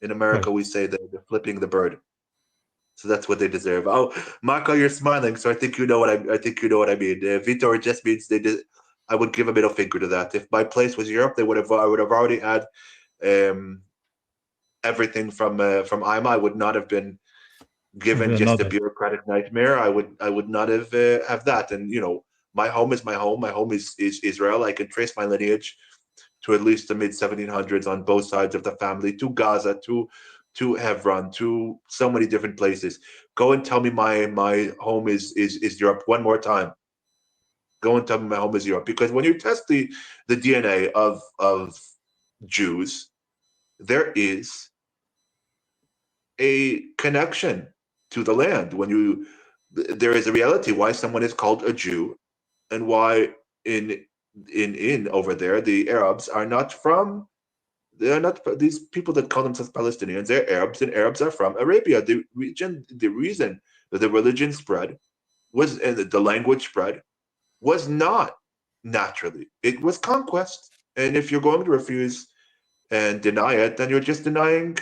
In America, we say that they're flipping the bird. So that's what they deserve. Oh, Marco, you're smiling, so I think you know what I mean. Vitor, it just means I would give a middle finger to that. If my place was Europe, I would have already had everything from IMA. I would not have been given just a bureaucratic nightmare. I would not have that. And my home is my home. My home is Israel. I can trace my lineage to at least the mid 1700s on both sides of the family, to Gaza, to Hebron, to so many different places. Go and tell me my home is Europe one more time. Go and tell me my home is Europe. Because when you test the DNA of Jews, there is a connection to the land. There is a reality why someone is called a Jew, and why in over there the Arabs are not from. They are not these people that call themselves Palestinians. They're Arabs, and Arabs are from Arabia. The reason that the religion spread and the language spread was not naturally. It was conquest. And if you're going to refuse and deny it, then you're just denying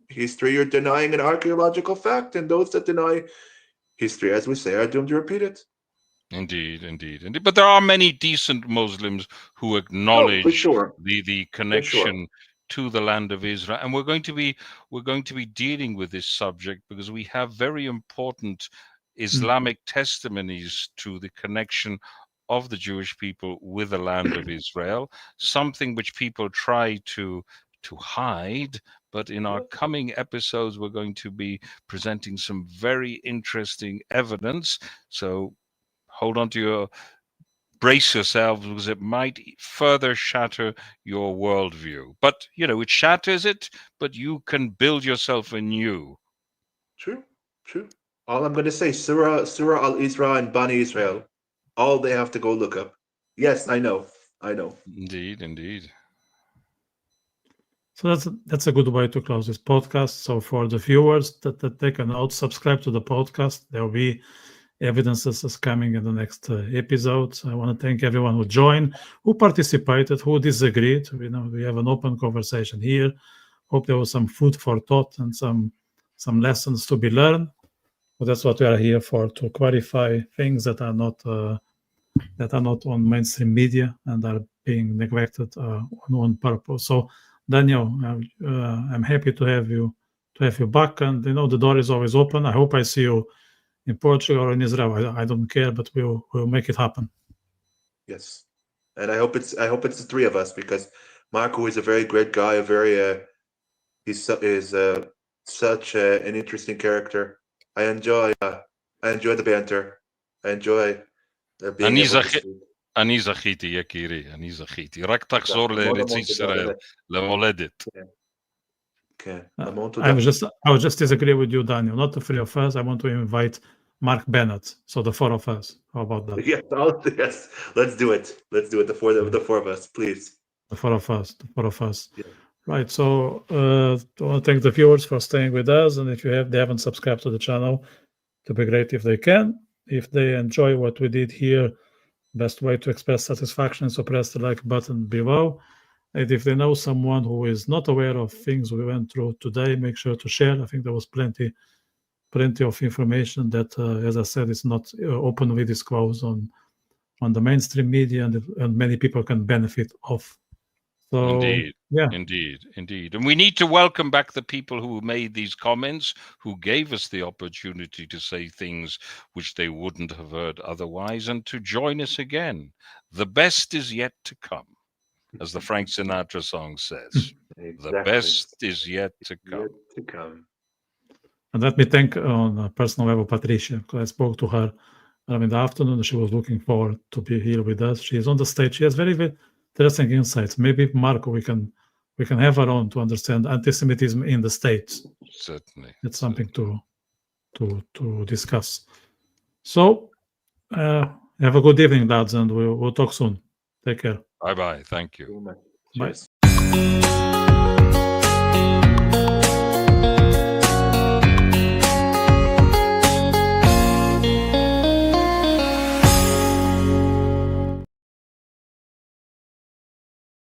history. You're denying an archaeological fact. And those that deny history, as we say, are doomed to repeat it. Indeed. But there are many decent Muslims who acknowledge the connection to the land of Israel. And we're going to be dealing with this subject because we have very important Islamic testimonies to the connection of the Jewish people with the land of Israel, something which people try to hide. But in our coming episodes, we're going to be presenting some very interesting evidence. So hold on to brace yourselves, because it might further shatter your worldview. But, it shatters it, but you can build yourself anew. True. All I'm going to say, Surah al-Isra and Bani Israel, all they have to go look up. Yes, I know. Indeed. So that's a good way to close this podcast. So for the viewers that take a note, subscribe to the podcast. There will be evidences is coming in the next episodes. I want to thank everyone who joined, who participated, who disagreed. We have an open conversation here. Hope there was some food for thought and some lessons to be learned. But that's what we are here for, to clarify things that are not on mainstream media and are being neglected on purpose. So Daniel, I'm happy to have you back, and the door is always open. I hope I see you in Portugal or in Israel. I don't care, but we'll make it happen. Yes, and I hope it's the three of us, because Marco is a very great guy. He's such an interesting character. I enjoy the banter. I enjoy being able to speak. אני זכיתי, יקירי, רק תחזור לארץ ישראל, למולדת. Okay. I would just disagree with you, Daniel. Not the three of us. I want to invite Mark Bennett. So the four of us. How about that? Yes, let's do it. Let's do it. The four of us, please. The four of us. Yeah. Right. So I want to thank the viewers for staying with us. And if they haven't subscribed to the channel, it'd be great if they can. If they enjoy what we did here, best way to express satisfaction is to press the like button below. And if they know someone who is not aware of things we went through today, make sure to share. I think there was plenty of information that, as I said, is not openly disclosed on the mainstream media, and many people can benefit of. So, Indeed. yeah. Indeed. And we need to welcome back the people who made these comments, who gave us the opportunity to say things which they wouldn't have heard otherwise, and to join us again. The best is yet to come, as the Frank Sinatra song says. Exactly. The best is yet to come. Yet to come. And let me thank on a personal level Patricia, because I spoke to her in the afternoon. She was looking forward to be here with us. She is on the stage. She has very, very interesting insights. Maybe, Marco, we can have her on to understand anti-Semitism in the States. Certainly. It's something to discuss. So have a good evening, lads, and we'll talk soon. Take care. Bye-bye. Thank you. Bye. Cheers.